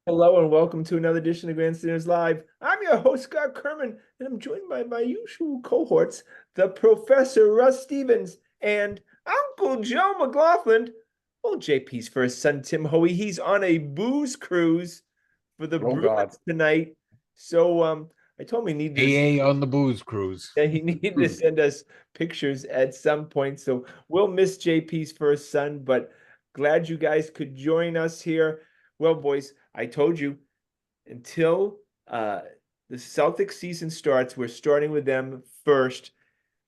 Hello and welcome to another edition of Grandstanders Live. I'm your host, Scott Kerman, and I'm joined by my usual cohorts, the Professor Russ Stevens and Uncle Joe McLaughlin. Well, JP's first son, Tim Hoey, he's on a booze cruise for the Oh God. Bruins tonight. So I told him AA on the booze cruise. he needed to send us pictures at some point. So we'll miss JP's first son, but glad you guys could join us here. Well, boys, I told you until the Celtics season starts, we're starting with them first.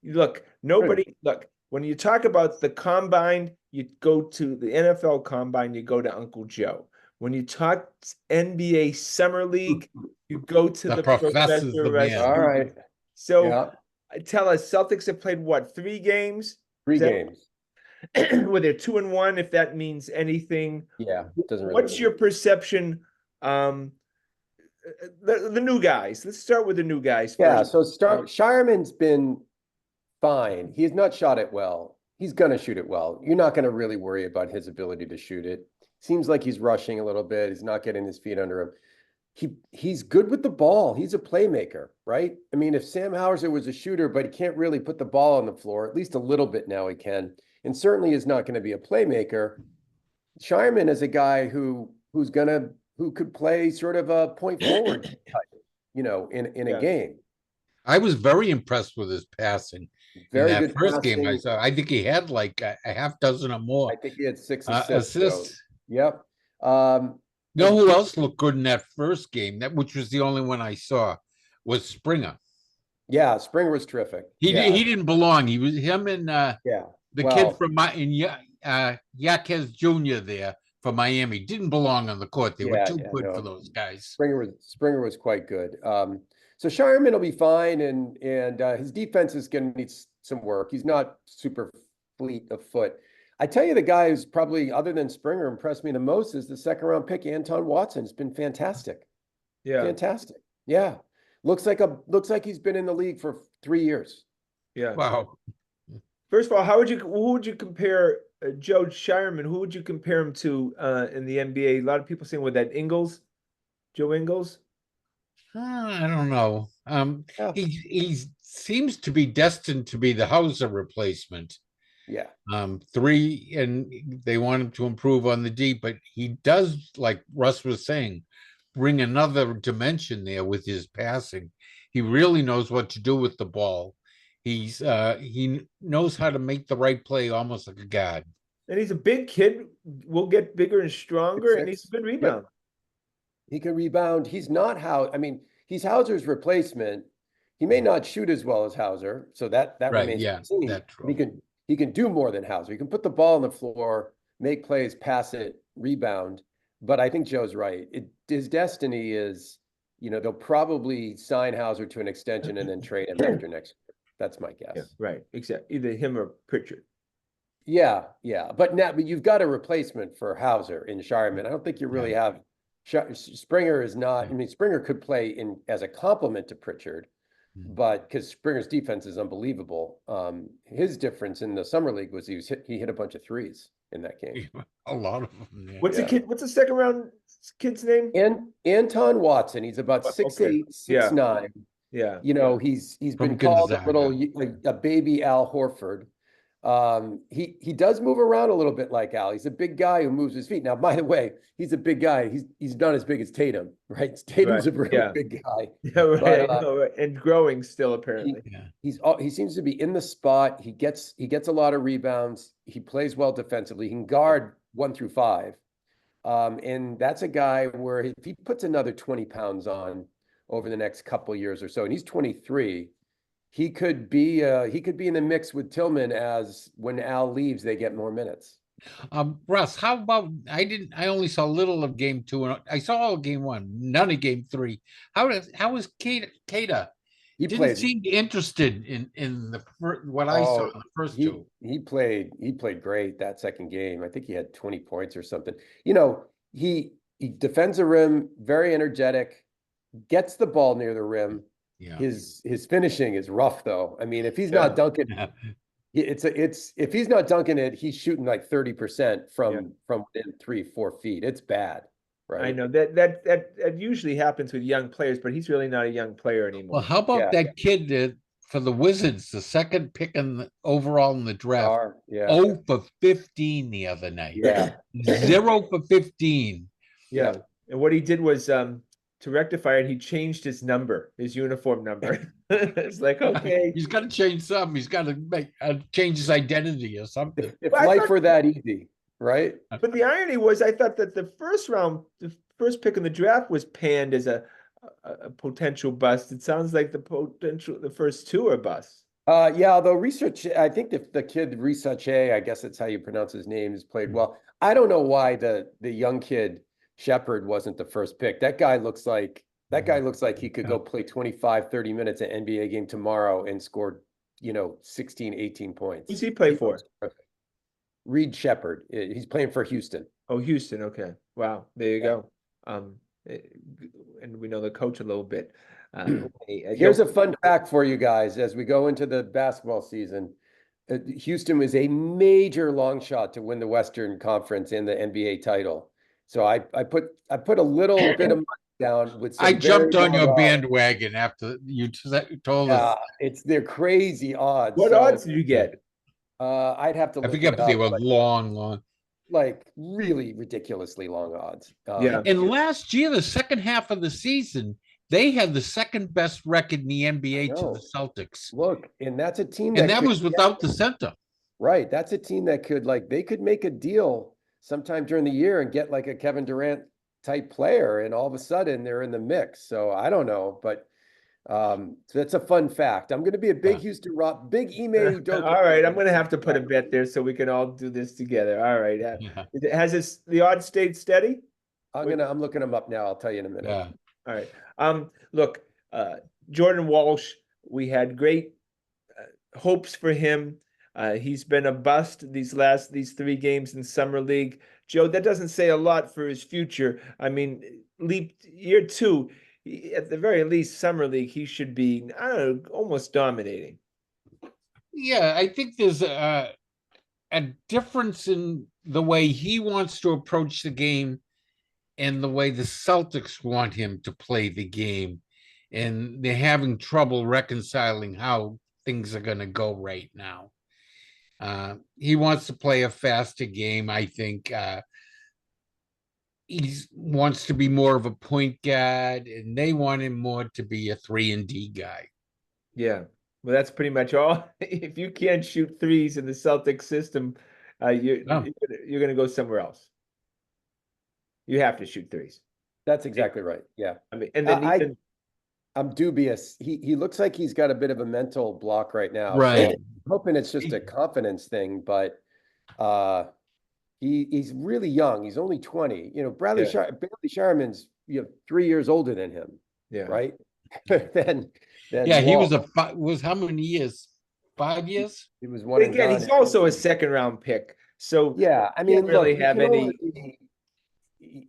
Look, when you talk about the combine, you go to the NFL combine, you go to Uncle Joe. When you talk NBA Summer League, you go to The the professor's Professor the Russ. man. All right. So Yeah. tell us, Celtics have played what, 3 games? Three Is that games. where they're 2-1, if that means anything? Yeah. Doesn't really What's mean. your perception? Um, the new guys. Let's start with the new guys Yeah. first. So Shireman's been fine. He's not shot it well. He's gonna shoot it well. You're not gonna really worry about his ability to shoot it. Seems like he's rushing a little bit. He's not getting his feet under him. He's good with the ball. He's a playmaker, right? I mean, if Sam Hauser was a shooter, but he can't really put the ball on the floor, at least a little bit now he can, and certainly is not going to be a playmaker. Shireman is a guy who could play sort of a point forward type, in a Yeah. game. I was very impressed with his passing in Very that good first game I passing. saw. I think he had like a half dozen or more I think he had 6 assists. So, assists. yep. Um, You know who else looked good in that first game? That which was the only one I saw was Springer. yeah, Springer was terrific. He Yeah, didn't belong. He was him and yeah. the kid Well, from Yaquez Jr. there for Miami didn't belong on the court. They were yeah, too yeah. good for No, those guys. Springer was quite good. So Shireman will be fine, and his defense is going to need some work. He's not super fleet of foot. I tell you, the guy who's probably, other than Springer, impressed me the most is the second round pick, Anton Watson. It's been fantastic, Yeah. fantastic. Yeah, looks like he's been in the league for 3 years. Yeah. Wow. First of all, who would you compare Joe Shireman? Who would you compare him to in the NBA? A lot of people saying with that Ingles, Joe Ingles. I don't know. Yeah, He seems to be destined to be the Hauser replacement. yeah. Three, and they want him to improve on the D, but he does, like Russ was saying, bring another dimension there with his passing. He really knows what to do with the ball. He knows how to make the right play, almost like a guard. And he's a big kid, will get bigger and Six stronger, and he's a six. good Yep. rebound. He can rebound. He's not how I mean, he's Hauser's replacement. He may not shoot as well as Hauser, so that Right? remains to Yeah, be seen. that's But he true. can he can do more than Hauser. He can put the ball on the floor, make plays, pass it, rebound. But I think Joe's right. His destiny is, they'll probably sign Hauser to an extension and then trade him after next year. That's my Yeah, guess. right. Exactly. Either him or Pritchard. Yeah, yeah. But you've got a replacement for Hauser in Shireman. I don't think you Yeah. really have. Springer is not. Yeah. I mean, Springer could play in as a complement to Pritchard, Mm. but because Springer's defense is unbelievable. His difference in the summer league was he hit a bunch of threes in that game. A lot of them. Yeah. What's the Yeah. kid? What's the second round kid's name? And Anton Watson, he's about six Okay. eight, six Yeah. nine. Yeah. He's From been called a Gonzaga. little a baby Al Horford. He does move around a little bit like Al. He's a big guy who moves his feet. Now, by the way, he's a big guy. He's not as big as Tatum, right? Right. Tatum's a really Yeah. big guy, Yeah. Right. but I know. Right. And growing still he apparently. Yeah. he seems to be in the spot. He gets a lot of rebounds. He plays well defensively. He can guard 1 through 5. And that's a guy where if he puts another 20 pounds on over the next couple years or so, and he's 23, he could be in the mix with Tillman as when Al leaves, they get more minutes. Russ, how about I only saw little of game two and I saw all of game one, none of game three. How was Kata? He Didn't played. seem interested in what I saw in Oh, the first he two. he played great that second game. I think he had 20 points or something. He defends the rim, very energetic, gets the ball near the rim. Yeah. His finishing is rough though. I mean, if he's Yeah. not dunking, if he's not dunking it, he's shooting like 30% Yeah. from within 3-4 feet. It's bad. right? I know that usually happens with young players, but he's really not a young player Well, anymore. how about Yeah. that kid that for the Wizards, the second pick overall in the draft? Yeah. 0 for 15 the other night. Yeah. 0 for 15. Yeah. Yeah. And what he did was to rectify it, he changed his number, his uniform number. It's like, okay. He's got to change something. He's got to make change his identity or something. If Well, I life thought- were that easy, right? But the irony was, I thought that the first pick in the draft was panned as a potential bust. It sounds like the first two are busts. Yeah, although research, I think the kid Research I guess that's how you pronounce his name, has played well. I don't know why the young kid Shepard wasn't the first pick. That guy looks like he could go play 25, 30 minutes an NBA game tomorrow and score, 16, 18 points. Who's he play for? Reed Shepard. He's playing for Houston. Oh, Houston. Okay. Wow. There you go. And we know the coach a little bit. Here's a fun fact for you guys as we go into the basketball season. Houston was a major long shot to win the Western Conference and the NBA title. So I put a little bit of money down with some I jumped on your odds. bandwagon after you told us. They're crazy odds. What odds did you get? I'd have to I look forget, it but they up, were but long. like really ridiculously long odds. Yeah. And last year, the second half of the season, they had the second best record in the NBA to the Celtics. Look, and that's a team And that was without the center. Right. That's a team that they could make a deal sometime during the year and get like a Kevin Durant type player, and all of a sudden they're in the mix. So I don't know, but so that's a fun fact. I'm going to be a big Houston Rock, big Ime Udoka. All right, I'm going to have to put a bet there so we can all do this together. All right. Has the odds stayed steady? I'm looking them up now. I'll tell you in a minute. Yeah. All right. Look, Jordan Walsh, we had great hopes for him. He's been a bust these 3 games in Summer League. Joe, that doesn't say a lot for his future. I mean, year 2, at the very least, Summer League, he should be, I don't know, almost dominating. Yeah, I think there's a difference in the way he wants to approach the game and the way the Celtics want him to play the game. And they're having trouble reconciling how things are going to go right now. He wants to play a faster game, I think. He wants to be more of a point guard, and they want him more to be a 3-and-D guy. Yeah. Well, that's pretty much all. If you can't shoot threes in the Celtics system, you're going to go somewhere else. You have to shoot threes. That's exactly right. Yeah. I mean, and then I'm dubious. He looks like he's got a bit of a mental block right now. Right. So I'm hoping it's just a confidence thing, but he's really young. He's only 20. Bradley Sharman's 3 years older than him. Yeah. Right. then he was how many years? 5 years? It was one. Again, he's also a second-round pick. So yeah, I mean, really have any.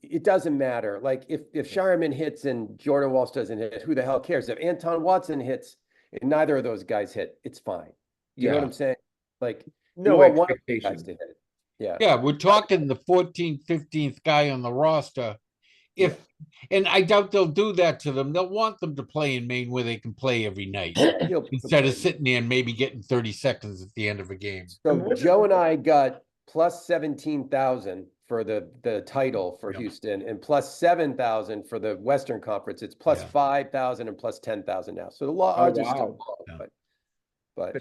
It doesn't matter. Like if Sharman hits and Jordan Walsh doesn't hit, who the hell cares? If Anton Watson hits and neither of those guys hit, it's fine. You know what I'm saying? Like no expectations to hit. Yeah. Yeah, we're talking the 14th, 15th guy on the roster. And I doubt they'll do that to them. They'll want them to play in Maine where they can play every night instead of sitting there and maybe getting 30 seconds at the end of a game. So Joe and I got plus 17,000 for the title for Houston and plus 7,000 for the Western Conference. It's plus 5,000 and plus 10,000 now. So the odds are still low, but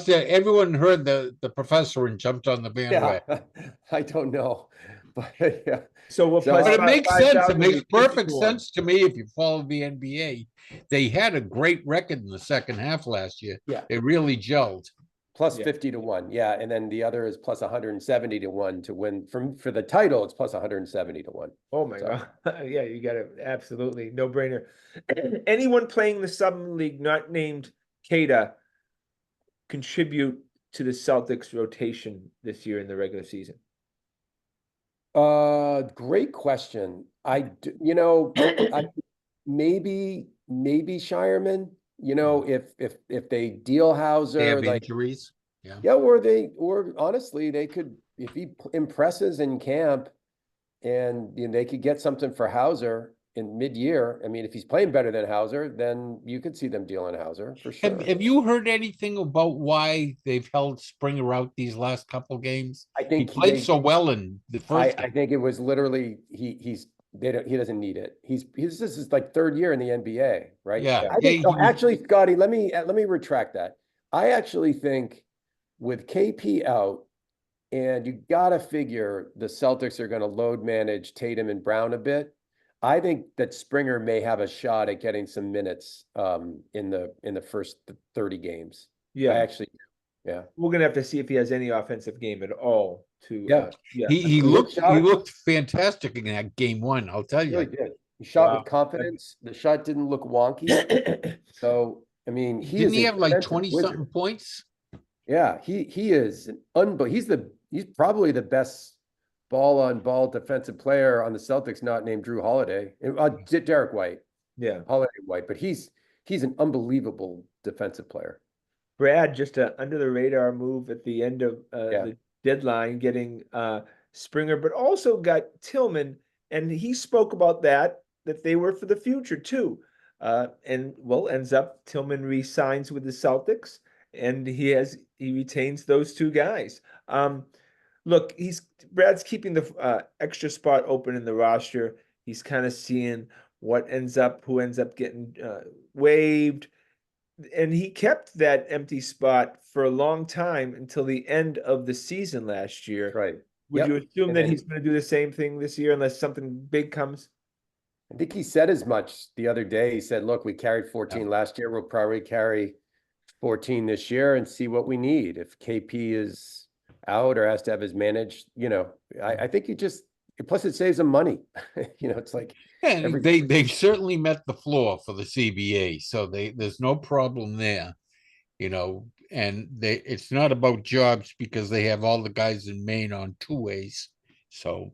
everyone heard the professor and jumped on the bandwagon. Yeah, I don't know, but yeah. But it makes sense. It makes perfect sense to me if you follow the NBA. They had a great record in the second half last year. Yeah, it really gelled. Plus 50 to 1, yeah, and then the other is plus 170 to 1 to win for the title. It's plus 170 to 1. Oh my God! Yeah, you got it. Absolutely no brainer. Anyone playing the Summer League not named Keita contribute to the Celtics rotation this year in the regular season? Great question. Maybe Shireman. If they deal Hauser, they have injuries. or honestly, they could, if he impresses in camp, and they could get something for Hauser in mid-year. I mean, if he's playing better than Hauser, then you could see them dealing Hauser for sure. Have you heard anything about why they've held Springer out these last couple games? I He think played so well in the first I game. think it was literally he doesn't need it. This is like third year in the NBA, right? Yeah. I think actually, Scotty, let me retract that. I actually think with KP out, and you gotta figure the Celtics are going to load manage Tatum and Brown a bit. I think that Springer may have a shot at getting some minutes in the first 30 games. Yeah. I actually, yeah. We're gonna have to see if he has any offensive game at all. He looked fantastic in that game one. I'll tell you. Really did. He shot Wow. with confidence. The shot didn't look wonky. So I mean, Didn't he have like defensive 20 wizard. something points? Yeah, he is an he's probably the best ball-on-ball defensive player on the Celtics, not named Drew Holiday. Derek White, Yeah. Holiday White, but he's an unbelievable defensive player. Brad, just a under the radar move at the end of Yeah. the deadline, getting Springer, but also got Tillman, and he spoke about that they were for the future too. And well, ends up Tillman re-signs with the Celtics, and he retains those two guys. Look, Brad's keeping the extra spot open in the roster. He's kind of seeing who ends up getting waived. And he kept that empty spot for a long time until the end of the season last year. Right. Would you assume And that then- he's going to do the same thing this year unless something big comes? I think he said as much the other day. He said, look, we carried 14 last year. We'll probably carry 14 this year and see what we need. If KP is out or has to have his managed, I think plus it saves him money. It's like, And they've certainly met the floor for the CBA, so there's no problem there, and it's not about jobs because they have all the guys in Maine on two ways. So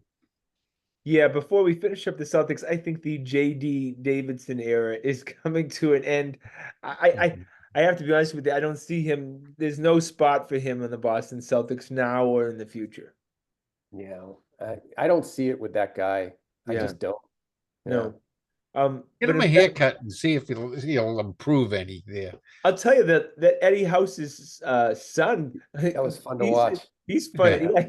yeah, before we finish up the Celtics, I think the JD Davidson era is coming to an end. I have to be honest with you, I don't see him. There's no spot for him in the Boston Celtics now or in the future. I don't see it with that guy. I just don't. No. Get him a haircut and see if he'll improve any there. I'll tell you that Eddie House's son. That was fun to watch. He's funny. Yeah.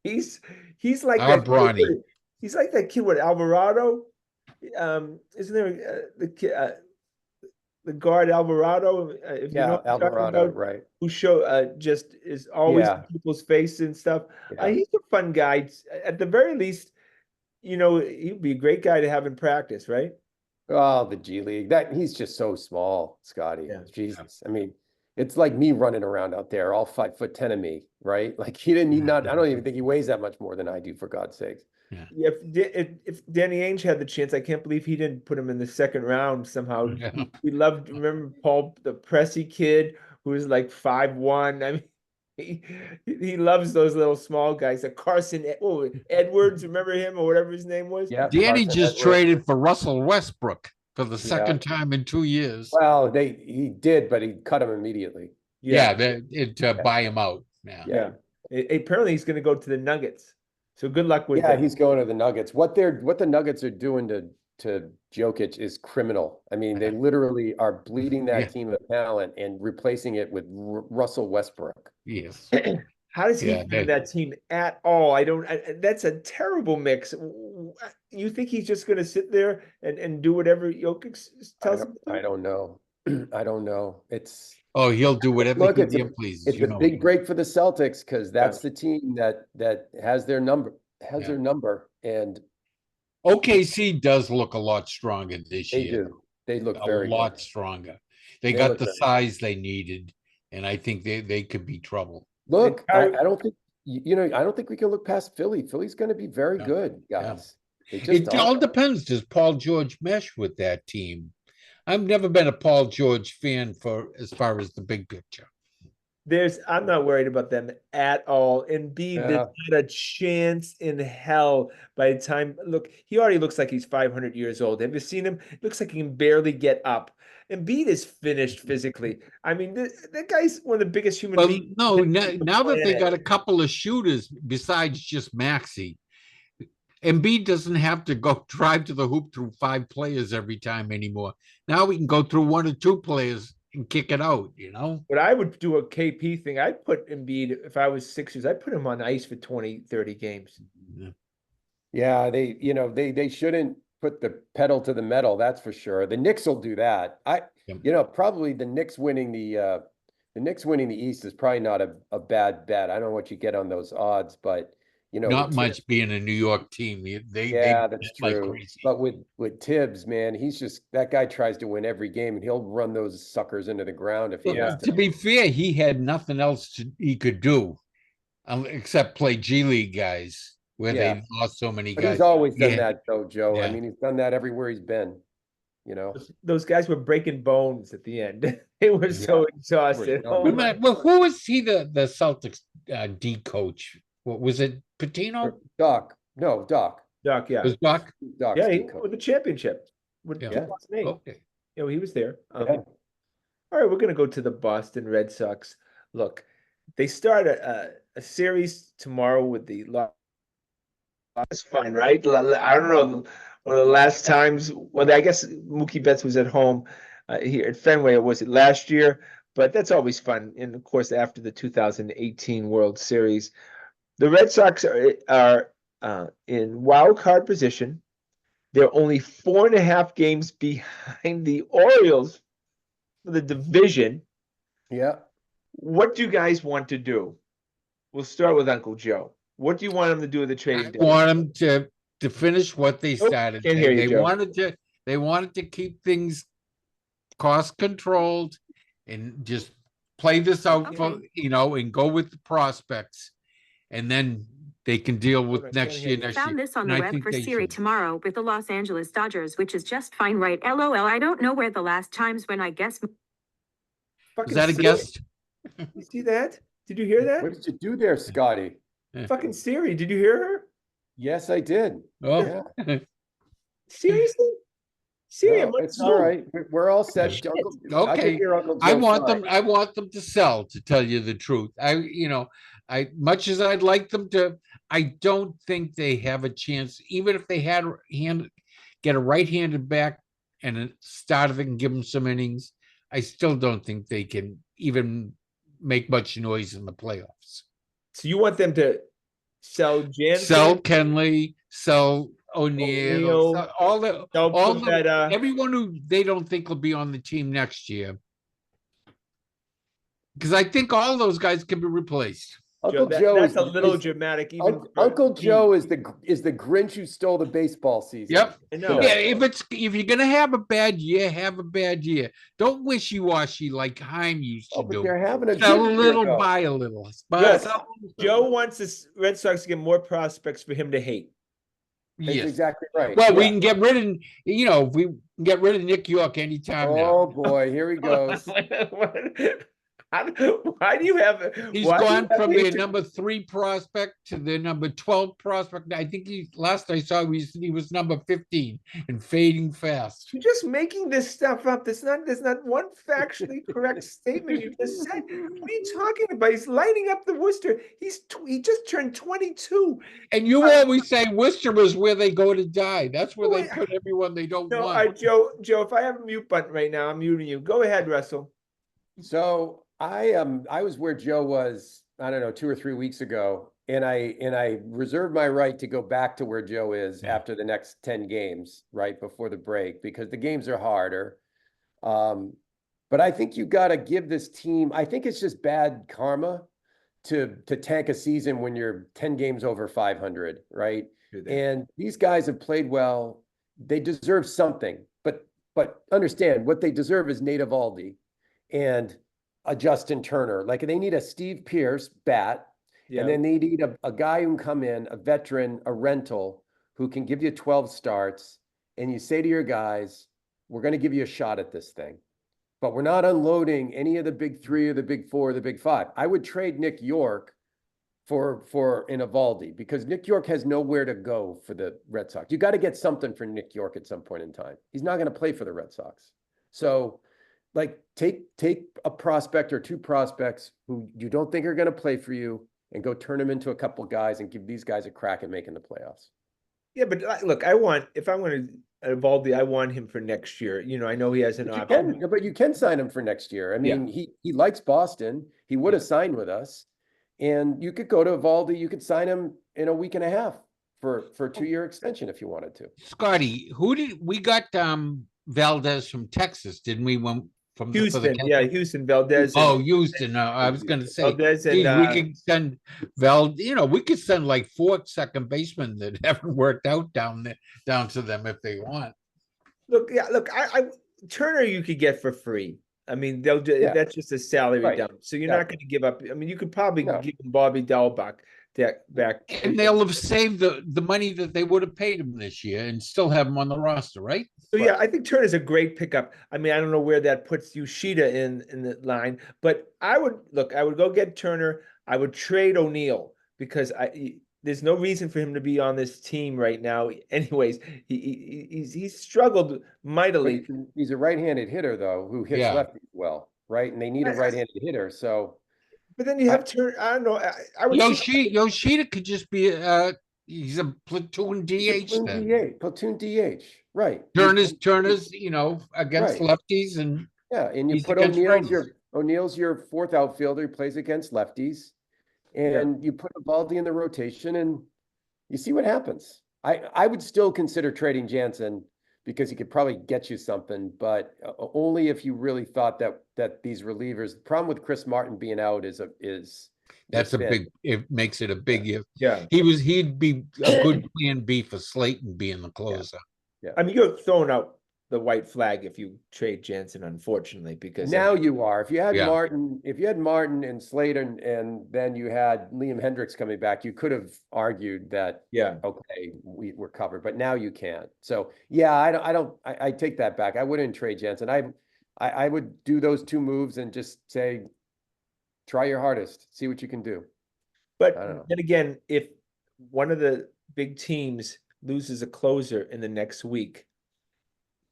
He's like Our that Bronny. kid. He's like that kid with Alvarado. Isn't there the kid, the guard Alvarado? If you know what I'm talking Alvarado, about, right? Who just is always in people's face and stuff. Yeah. He's a fun guy. At the very least, he'd be a great guy to have in practice, right? Oh, the G League. He's just so small, Scotty. Yeah. Jesus. I mean, it's like me running around out there, all 5'10" of me, right? Like I don't even think he weighs that much more than I do, for God's sakes. Yeah. If Danny Ainge had the chance, I can't believe he didn't put him in the second round somehow. Yeah. We remember Paul, the Pressey kid, who was like 5'1". I mean, he loves those little small guys. Carson Edwards, remember him or whatever his name was? Yeah. Danny just traded for Russell Westbrook for the second time in 2 years. Well, he did, but he cut him immediately. To buy him out. Yeah. Apparently, he's going to go to the Nuggets. So good luck with that. Yeah, he's going to the Nuggets. What the Nuggets are doing to Jokic is criminal. I mean, they literally are bleeding that team of talent and replacing it with Russell Westbrook. Yes. How does he fit that team at all? That's a terrible mix. You think he's just going to sit there and do whatever Jokic tells him? I don't know. I don't know. He'll do whatever he pleases. It's a big break for the Celtics because that's the team that has their number. Their number, and OKC does look a lot stronger this year. They do. They look a lot stronger. They got the size they needed, and I think they could be trouble. Look, I don't think I don't think we can look past Philly. Philly's going to be very good, guys. It all depends. Does Paul George mesh with that team? I've never been a Paul George fan as far as the big picture. I'm not worried about them at all. Embiid, there's not a chance in hell by the time. Look, he already looks like he's 500 years old. Have you seen him? It looks like he can barely get up. Embiid is finished physically. I mean, that guy's one of the biggest human beings. No, now that they got a couple of shooters besides just Maxey, Embiid doesn't have to go drive to the hoop through 5 players every time anymore. Now we can go through 1 or 2 players and kick it out, you know? But I would do a KP thing. I'd put Embiid, if I was Sixers, I'd put him on ice for 20, 30 games. Yeah, they shouldn't put the pedal to the metal, that's for sure. The Knicks will do that. Probably the Knicks winning the East is probably not a bad bet. I don't know what you get on those odds, but Not with much being a New York team. They that's like true. crazy. But with Tibbs, man, that guy tries to win every game, and he'll run those suckers into the ground if he has To be fair, he had nothing else he could do except play G League guys where they lost so many But guys. he's always done that, though, Joe. Yeah. I mean, he's done that everywhere he's been. Those guys were breaking bones at the end. They were so exhausted. Oh my. Well, who was he the Celtics D coach? What was it? Patino? Doc. No, Doc. Doc, yeah. Was Doc? Doc's Yeah, D he coach. with the championship. With Yeah. 2008. Okay. He was there. Yeah. All right, we're going to go to the Boston Red Sox. Look, they start a series tomorrow with the That's fine, right? I don't know. One of the last times, well, I guess Mookie Betts was at home here at Fenway, or was it last year? But that's always fun. And of course, after the 2018 World Series, the Red Sox are in wild card position. They're only 4.5 games behind the Orioles for the division. Yeah. What do you guys want to do? We'll start with Uncle Joe. What do you want them to do with the trading I deadline? want them to finish what they started. Can't hear you, Joe. They wanted to keep things cost controlled and just play this out for and go with the prospects, and then they can deal with next year. Found this on the web for Siri tomorrow with the Los Angeles Dodgers, which is just fine, right? LOL. I don't know where the last times when I guess. Is that a guest? You see that? Did you hear that? What did you do there, Scotty? Fucking Siri. Did you hear her? Yes, I did. Oh, yeah. Seriously? Siri, no, it's all right. We're all set. Okay. I want them to sell, to tell you the truth. Much as I'd like them to, I don't think they have a chance, even if they get a right-handed back and a starter that can give them some innings. I still don't think they can even make much noise in the playoffs. So you want them to sell sell Kenley, sell O'Neill, everyone who they don't think will be on the team next year. Because I think all those guys can be replaced. Uncle Joe that's a little dramatic. Uncle Joe is the Grinch who stole the baseball season. Yep. Yeah, if you're gonna have a bad year, have a bad year. Don't wishy-washy like Heim used to do. They're having a sell a little, buy a little. Yes. Joe wants the Red Sox to get more prospects for him to hate. That's exactly right. Well, we can get rid of, if we can get rid of Nick York anytime now. Oh boy, here he goes. Why do you have? He's gone from their number 3 prospect to their number 12 prospect. I think last I saw he was number 15 and fading fast. You're just making this stuff up. There's not one factually correct statement you just said. What are you talking about? He's lighting up the Worcester. He just turned 22. And you always say Worcester is where they go to die. That's where they put everyone they don't want. All right, Joe, if I have a mute button right now, I'm muting you. Go ahead, Russell. So I was where Joe was, I don't know, 2 or 3 weeks ago, and I reserved my right to go back to where Joe is after the next 10 games, right before the break, because the games are harder. But I think you got to give this team. I think it's just bad karma to tank a season when you're 10 games over 500, right? And these guys have played well. They deserve something, but understand what they deserve is Nate Eovaldi and a Justin Turner. Like, they need a Steve Pearce bat, and then they need a guy who can come in, a veteran, a rental, who can give you 12 starts, and you say to your guys, we're going to give you a shot at this thing, but we're not unloading any of the big 3 or the big 4 or the big 5. I would trade Nick York for an Eovaldi, because Nick York has nowhere to go for the Red Sox. You got to get something for Nick York at some point in time. He's not going to play for the Red Sox. So, like, take a prospect or 2 prospects who you don't think are going to play for you and go turn them into a couple of guys and give these guys a crack at making the playoffs. Yeah, but look, if I want to Evaldi, I want him for next year. I know he has an But you option. can, but you can sign him for next year. I Yeah. mean, he likes Boston. He would have signed with us, and you could go to Evaldi. You could sign him in a week and a half for a 2-year extension if you wanted to. Scotty, who did we got Valdez from Texas, didn't we? From the for the Houston, yeah, Houston, Valdez, Oh, Houston. I was going to say, Valdez and geez, we could send we could send like 4 second basemen that haven't worked out down to them if they want. look, I Turner you could get for free. I mean, they'll do that's just a salary dump. So you're not going to give up. I mean, you could probably give Bobby Dahlbach back. And they'll have saved the money that they would have paid him this year and still have him on the roster, right? So yeah, I think Turner's a great pickup. I mean, I don't know where that puts Yoshida in the line, but I would go get Turner. I would trade O'Neal because there's no reason for him to be on this team right now. Anyways, he's struggled mightily. He's a right-handed hitter though, who hits lefties well, right? And they need a right-handed hitter. So, but then you have Turner. I don't know. I would Yoshida could just be he's a platoon DH then. Platoon DH, right? Turner's against lefties and and you put O'Neal's your fourth outfielder. He plays against lefties, and you put Evaldi in the rotation, and you see what happens. I would still consider trading Jansen because he could probably get you something, but only if you really thought that these relievers. The problem with Chris Martin being out is that's a big. It makes it a big if. Yeah, he'd be a good plan B for Slayton being the closer. Yeah, I mean you're throwing out the white flag if you trade Jansen, unfortunately, because now you are. If you had Martin and Slayton, and then you had Liam Hendricks coming back, you could have argued that okay, we're covered, but now you can't. So I take that back. I wouldn't trade Jansen. I would do those 2 moves and just say, try your hardest, see what you can do. But then again, if one of the big teams loses a closer in the next week,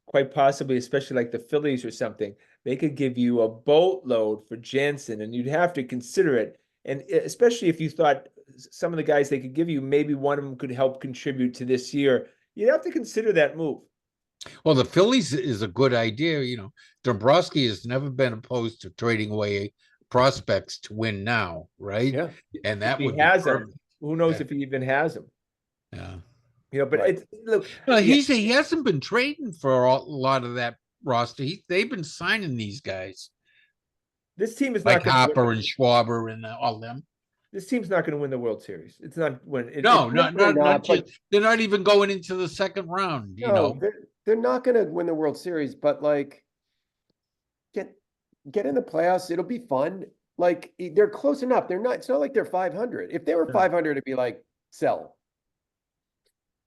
quite possibly, especially like the Phillies or something, they could give you a boatload for Jansen, and you'd have to consider it. And especially if you thought some of the guys they could give you, maybe one of them could help contribute to this year, you'd have to consider that move. Well, the Phillies is a good idea. Dombrowski has never been opposed to trading away prospects to win now, right? Yeah. And that would be them. Who knows if he even has them? Yeah. But he hasn't been trading for a lot of that roster. They've been signing these guys. This team is like Harper and Schwarber and all them. This team's not going to win the World Series. It's not when. They're not even going into the second round. They're not going to win the World Series, but like, get in the playoffs. It'll be fun. Like they're close enough. They're not. It's not like they're 500. If they were 500, it'd be like sell.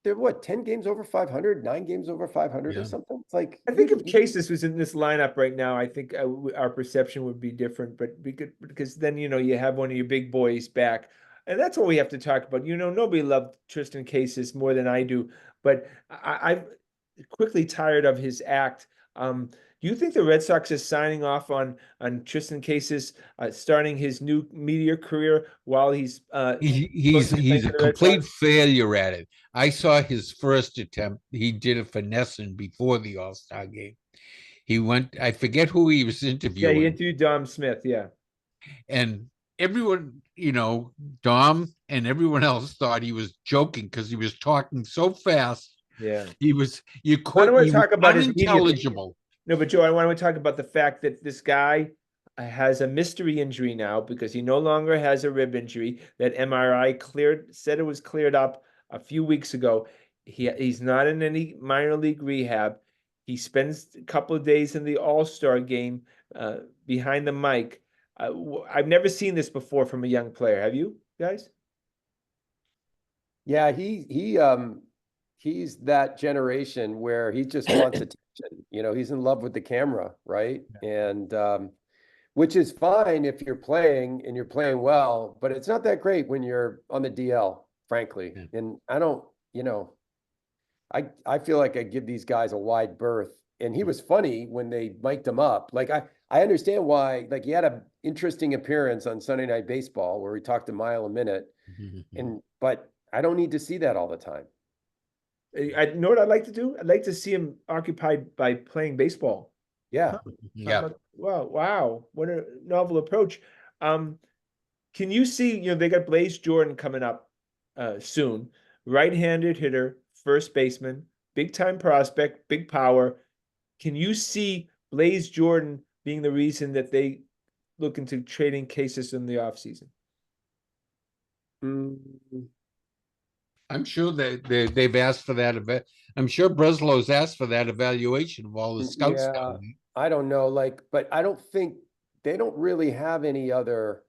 They're 10 games over 500, 9 games over 500 or something. It's like, I think if Cases was in this lineup right now, I think our perception would be different. But because then you have one of your big boys back, and that's what we have to talk about. Nobody loved Tristan Cases more than I do, but I'm quickly tired of his act. Do you think the Red Sox is signing off on Tristan Cases starting his new meteor career while he's a complete failure at it? I saw his first attempt. He did a finessing before the All-Star game. He went, I forget who he was interviewing. Yeah, he interviewed Dom Smith, yeah. And everyone, Dom and everyone else thought he was joking because he was talking so fast. Yeah. He was unintelligible. No, but Joe, I want to talk about the fact that this guy has a mystery injury now because he no longer has a rib injury. That MRI said it was cleared up a few weeks ago. He's not in any minor league rehab. He spends a couple of days in the All-Star game behind the mic. I've never seen this before from a young player. Have you guys? Yeah, he's that generation where he just wants attention. He's in love with the camera, right? And which is fine if you're playing and you're playing well, but it's not that great when you're on the DL, frankly. Yeah. And I don't, I feel like I give these guys a wide berth. And he was funny when they mic'd him up. Like I understand why. Like he had an interesting appearance on Sunday Night Baseball where he talked a mile a minute, but I don't need to see that all the time. I know what I'd like to do. I'd like to see him occupied by playing baseball. Yeah. Huh. Yeah. Wow, what a novel approach. Can you see, they got Blaze Jordan coming up soon. Right-handed hitter, first baseman, big time prospect, big power. Can you see Blaze Jordan being the reason that they look into trading cases in the offseason? Mm, I'm sure they've asked for that event. I'm sure Breslow's asked for that evaluation of all the scouts yeah, down there. I don't know, like, but I don't think they don't really have any other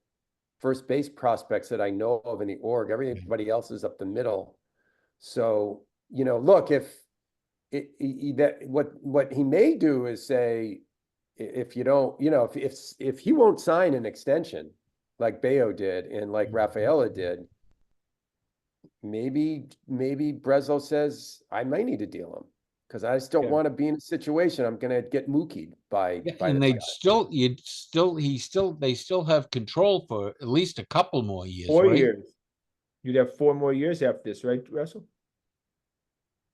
first base prospects that I know of in the org. Everybody else is up the middle. So, look, if that what he may do is say, if you don't, if he won't sign an extension like Bayo did and like Rafaela did, maybe Breslow says I might need to deal him because I just don't Yeah. want to be in a situation I'm gonna get mookied by Yeah, by and this guy. they still have control for at least a couple more years, 4 years. right? You'd have 4 more years after this, right, Russell?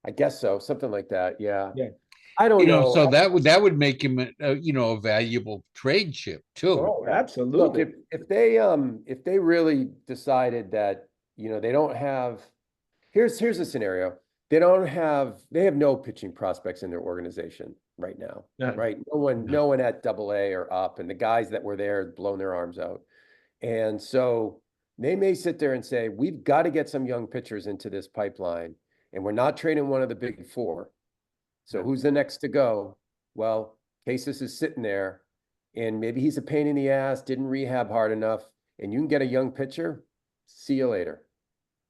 I guess so, something like that. Yeah, Yeah. I don't know. So that would make him a valuable trade chip too. Oh, Yeah. Look, absolutely. if they really decided that they don't have, here's a scenario. They have no pitching prospects in their organization right now, None. right? No one at AA or up, and the guys that were there had blown their arms out. And so they may sit there and say, we've got to get some young pitchers into this pipeline, and we're not trading one of the big four. So No. who's the next to go? Well, Casas is sitting there, and maybe he's a pain in the ass, didn't rehab hard enough, and you can get a young pitcher. See you later.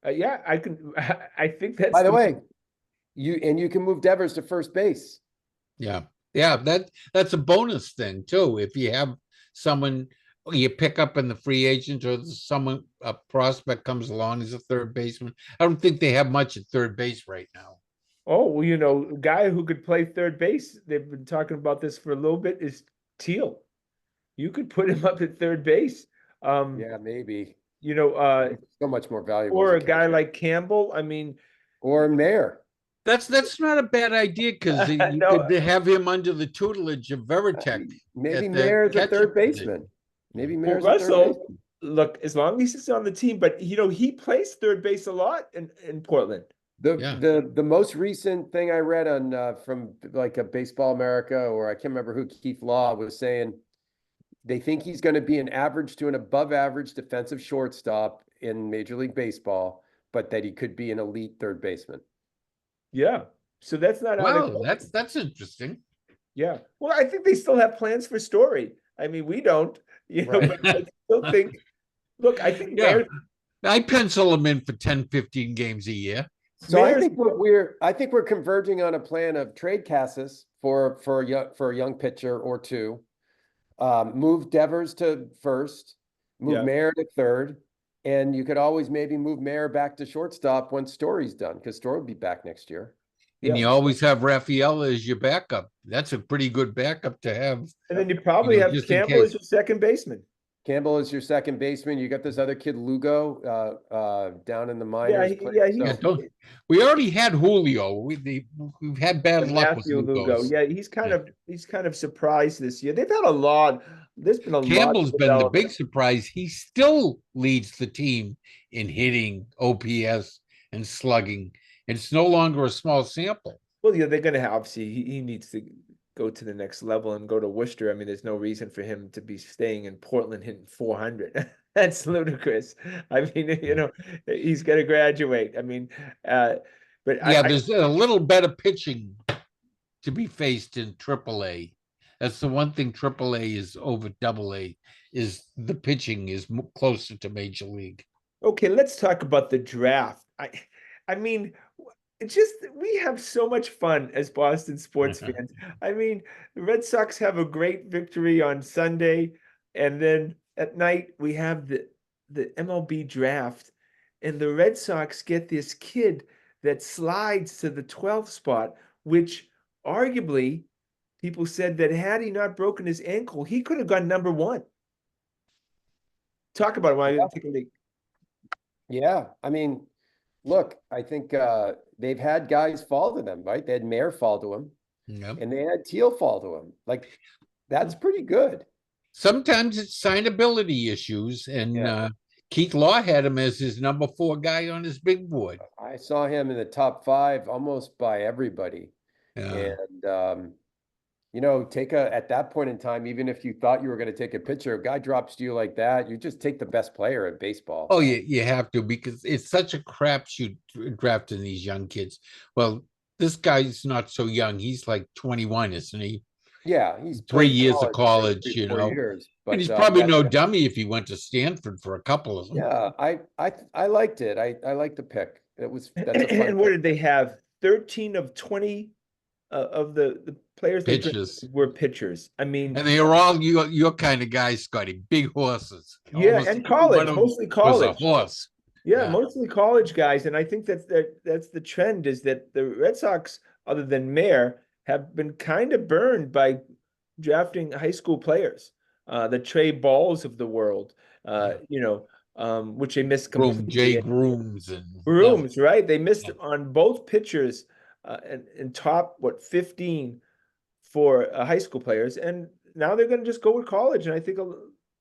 Yeah, I can. I think that's By the way, you can move Devers to first base. Yeah. That's a bonus thing too. If you have someone you pick up in the free agent or a prospect comes along as a third baseman. I don't think they have much at third base right now. Oh, well, a guy who could play third base, they've been talking about this for a little bit, is Teal. You could put him up at third base. Yeah, maybe. He's So much more valuable or as a guy catcher. like Campbell. I mean, Or Mayer. That's not a bad idea because you No. could have him under the tutelage of Veritek. Maybe at the Mayer's a catcher third position. baseman. Maybe well, Mayer's a third Russell, baseman. look, as long as he's on the team, but he plays third base a lot in Portland. The most recent thing I read on from like a Baseball America, or I can't remember who, Keith Law, was saying they think he's going to be an average to an above average defensive shortstop in Major League Baseball, but that he could be an elite third baseman. Yeah. So that's not out of Wow, that's interesting. Yeah. Well, I think they still have plans for Story. I mean, we don't, Right. but I still think, look, I think Yeah. I pencil him in for 10, 15 games a year. So I think we're converging on a plan of trade Casas for a young pitcher or two. Move Devers to first, move Mayer to third, and you could always maybe move Mayer back to shortstop when Story's done, because Story will be back next year. And you always have Rafaela as your backup. That's a pretty good backup to have. And then you probably have just in Campbell as case. your second baseman. Campbell is your second baseman. You got this other kid, Lugo, down in the minors. We already had Julio. We've had bad luck with Matthew Lugo. Lugos. Yeah, he's kind of surprised this year. They've had a lot. There's been a lot. Campbell's been the big surprise. He still leads the team in hitting, OPS, and slugging. It's no longer a small sample. Well, yeah, they're going to have, obviously, he needs to go to the next level and go to Worcester. I mean, there's no reason for him to be staying in Portland hitting 400. That's ludicrous. I mean, he's got to graduate. I mean, but yeah, there's a little better pitching to be faced in AAA. That's the one thing AAA is over AA, is the pitching is closer to Major League. Okay, let's talk about the draft. I mean, we have so much fun as Boston sports fans. I mean, the Red Sox have a great victory on Sunday, and then at night we have the MLB draft, and the Red Sox get this kid that slides to the 12th spot, which arguably people said that had he not broken his ankle, he could have gone number one. Talk about it while you take a leak. Yeah, I mean, look, I think they've had guys fall to them, right? They had Mayer fall to him, Yep. and they had Teal fall to him. Like, that's pretty good. Sometimes it's signability issues, and Yeah. Keith Law had him as his number 4 guy on his big board. I saw him in the top 5 almost by everybody. Yeah. And at that point in time, even if you thought you were going to take a pitcher, a guy drops to you like that, you just take the best player in baseball. Oh, you have to, because it's such a crapshoot drafting these young kids. Well, this guy's not so young. He's like 21, isn't he? Yeah, he's 3 played years of college college, for 3-4 years, and but he's probably no dummy if he went to Stanford for a couple of them. yeah, I liked it. I liked the pick. That's a fun And what pick. did they have? 13 of 20 of the players they drafted Pitchers. were pitchers. I mean, And they are all your kind of guys, Scotty. Big horses. yeah, Almost and every college, one of them mostly was a college. horse. Yeah, Yeah. mostly college guys, and I think that's the trend, is that the Red Sox, other than Mayer, have been kind of burned by drafting high school players, the Trey Balls of the world, which they missed completely. Jay Grooms and Rooms, right? They missed Yeah. on both pitchers, and top 15 for high school players, and now they're going to just go with college, and I think a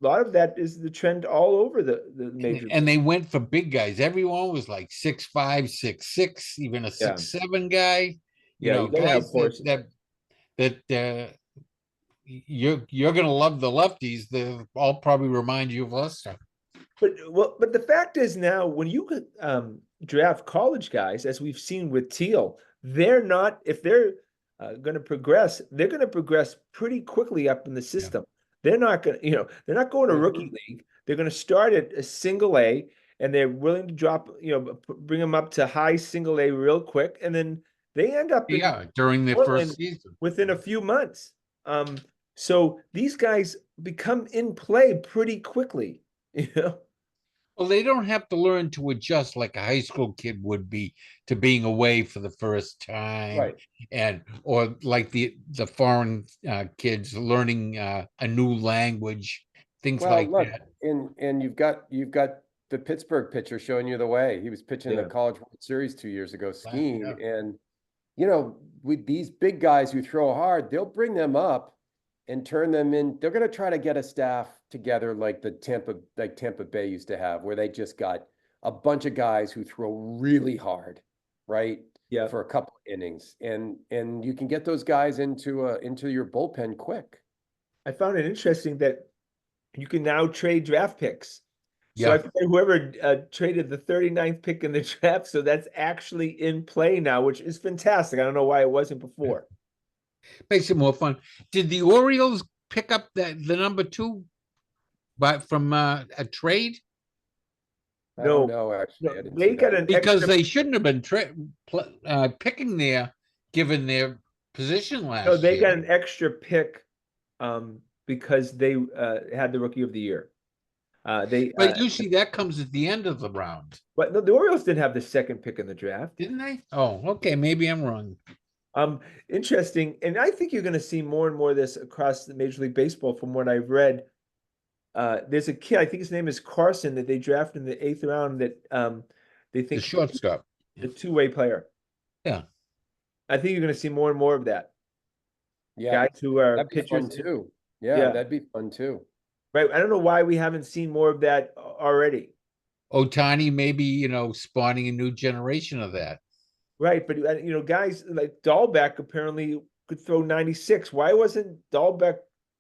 lot of that is the trend all over the major. And they went for big guys. Everyone was like 6'5", 6'6", even a 6'7" guy. You know, you gotta have guys force. that you're gonna love the lefties. They'll all probably remind you of us. But the fact is, now when you could draft college guys, as we've seen with Teal, they're not, if they're going to progress, they're going to progress pretty quickly up in the system. They're not going to, they're not going to rookie league. They're going to start at a single A, and they're willing to drop, bring them up to high single A real quick, and then they end up during their Portland first season within a few months. So these guys become in play pretty quickly, Well, they don't have to learn to adjust like a high school kid would be to being away for the first time, Right. or like the foreign kids learning a new language, things like Look, that. and you've got the Pittsburgh pitcher showing you the way. He was pitching in the College World Series 2 years ago, skiing, and with these big guys who throw hard, they'll bring them up and turn them in. They're going to try to get a staff together like Tampa Bay used to have, where they just got a bunch of guys who throw really hard, right? Yeah. For a couple of innings, and you can get those guys into your bullpen quick. I found it interesting that you can now trade draft picks. So I forget whoever traded the 39th pick in the draft, so that's actually in play now, which is fantastic. I don't know why it wasn't before. Makes it more fun. Did the Orioles pick up the number 2 from a trade? I don't know, actually. I didn't see that. Because they shouldn't have been picking there, given their position last year. No, they got an extra pick because they had the Rookie of the Year. But usually that comes at the end of the round. But the Orioles didn't have the second pick in the draft. Didn't they? Oh, okay. Maybe I'm wrong. Interesting. And I think you're going to see more and more of this across the Major League Baseball from what I've read. There's a kid, I think his name is Carson, that they drafted in the 8th round that they think the shortstop, the two-way player. Yeah. I think you're going to see more and more of that. Yeah. Guys who are that'd be pitchers fun too. Yeah, that'd be fun too. Right. I don't know why we haven't seen more of that already. Ohtani maybe, spawning a new generation of that. Right. But, guys like Dahlbeck apparently could throw 96. Why wasn't Dahlbeck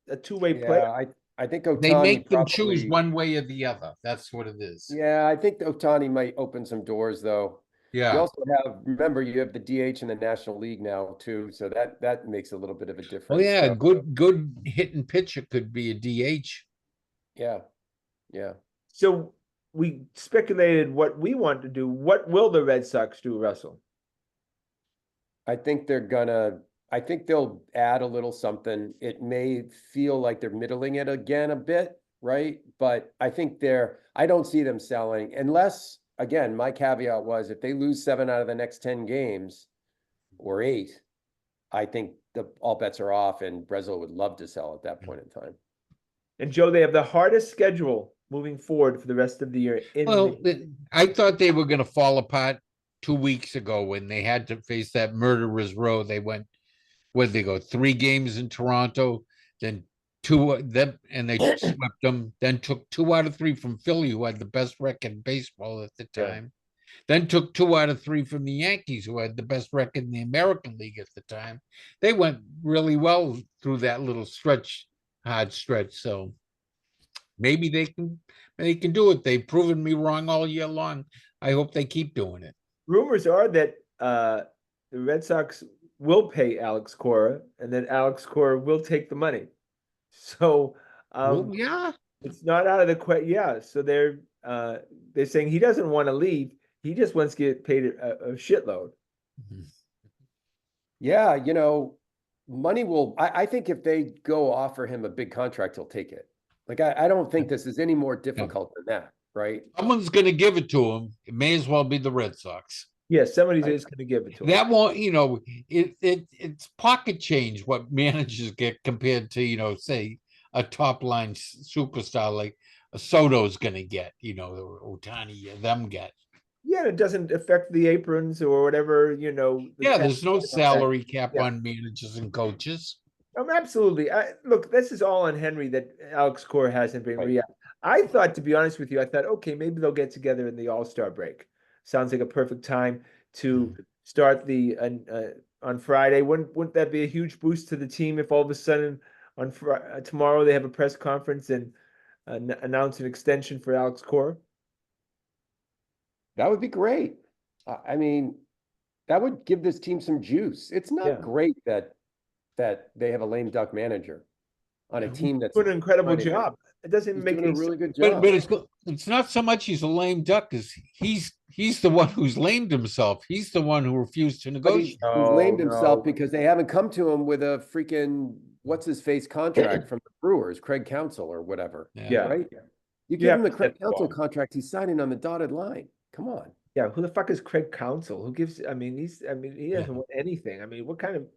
a two-way player? I think Ohtani they make them choose one way or the other. That's what it is. Yeah, I think Ohtani might open some doors, though. Yeah. You also remember, you have the DH in the National League now, too, so that makes a little bit of a difference. Oh, yeah, good hitting pitcher could be a DH. Yeah. So we speculated what we want to do. What will the Red Sox do, Russell? I think they'll add a little something. It may feel like they're middling it again a bit, right? But I think I don't see them selling unless, again, my caveat was if they lose 7 out of the next 10 games or 8, I think all bets are off, and Breslow would love to sell at that point in time. And Joe, they have the hardest schedule moving forward for the rest of the year. I thought they were going to fall apart 2 weeks ago when they had to face that murderer's row. They went, where'd they go? 3 games in Toronto, then two them, and they swept them. Then took 2 out of 3 from Philly, who had the best record in baseball at the time. Then took 2 out of 3 from the Yankees, who had the best record in the American League at the time. They went really well through that little hard stretch. So maybe they can do it. They've proven me wrong all year long. I hope they keep doing it. Rumors are that the Red Sox will pay Alex Cora, and that Alex Cora will take the money. So Well, yeah. it's not out of the question. Yeah, so they're saying he doesn't want to leave. He just wants to get paid a shitload. Yeah, money will. I think if they go offer him a big contract, he'll take it. Like I don't think this is any more difficult than that, right? Someone's going to give it to him. It may as well be the Red Sox. Yeah, somebody's just going to give it to him. That won't, it's pocket change what managers get compared to, say a top line superstar like a Soto's going to get, or Ohtani, them get. Yeah, it doesn't affect the aprons or whatever, Yeah, there's no salary cap on managers and coaches. Absolutely. Look, this is all on Henry that Alex Cora hasn't been reacting. I thought, to be honest with you, okay, maybe they'll get together in the All-Star break. Sounds like a perfect time to start the on Friday. Wouldn't that be a huge boost to the team if all of a sudden on tomorrow they have a press conference and announce an extension for Alex Cora? That would be great. I mean, that would give this team some juice. It's not great that they have a lame duck manager on a team that's doing an incredible job. It doesn't make a really good job. But it's not so much he's a lame duck, as he's the one who's lamed himself. He's the one who refused to negotiate. He's lamed himself because they haven't come to him with a freaking what's his face contract from the Brewers, Craig Counsell or whatever. Yeah. Right. You give him the Craig Counsell contract, he's signing on the dotted line. Come on. Yeah, who the fuck is Craig Counsell? Who gives? He doesn't want anything. What kind of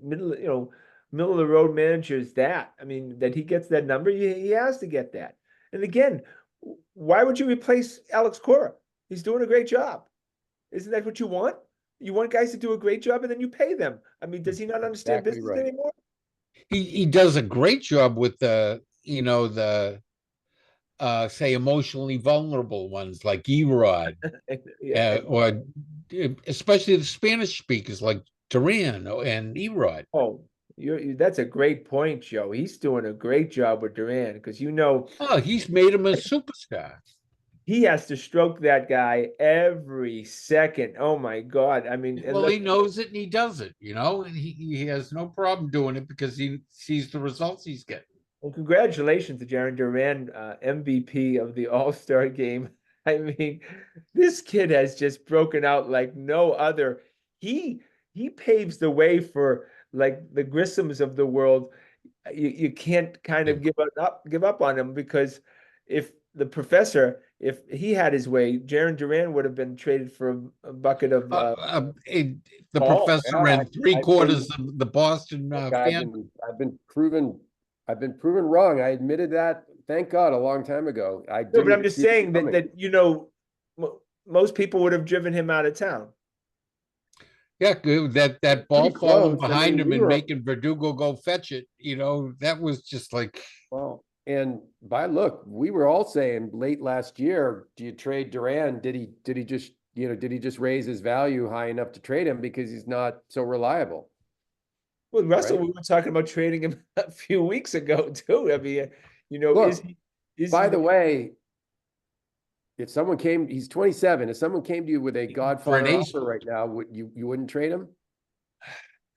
middle of the road manager is that? That he gets that number, he has to get that. And again, why would you replace Alex Cora? He's doing a great job. Isn't that what you want? You want guys to do a great job and then you pay them. Does he not understand business anymore? He does a great job with the say emotionally vulnerable ones like Erod, or especially the Spanish speakers like Duran and Erod. Oh, that's a great point, Joe. He's doing a great job with Duran because he's made him a superstar. He has to stroke that guy every second. Oh my God. Well, he knows it and he does it, and he has no problem doing it because he sees the results he's getting. Well, congratulations to Jarren Duran, MVP of the All-Star game. This kid has just broken out like no other. He paves the way for like the Grissams of the world. You can't kind of give up on him, because if he had his way, Jarren Duran would have been traded for a bucket of the professor and 3/4 of the Boston fan. I've been proven wrong. I admitted that, thank God, a long time ago. But I'm just saying that most people would have driven him out of town. Yeah, that ball falling behind him and making Verdugo go fetch it. That was just like. Well, and we were all saying late last year, do you trade Duran? Did he just raise his value high enough to trade him because he's not so reliable? Well, Russell, we were talking about trading him a few weeks ago too. Look, by the way, if someone came, he's 27. If someone came to you with a Godfather offer right now, you wouldn't trade him?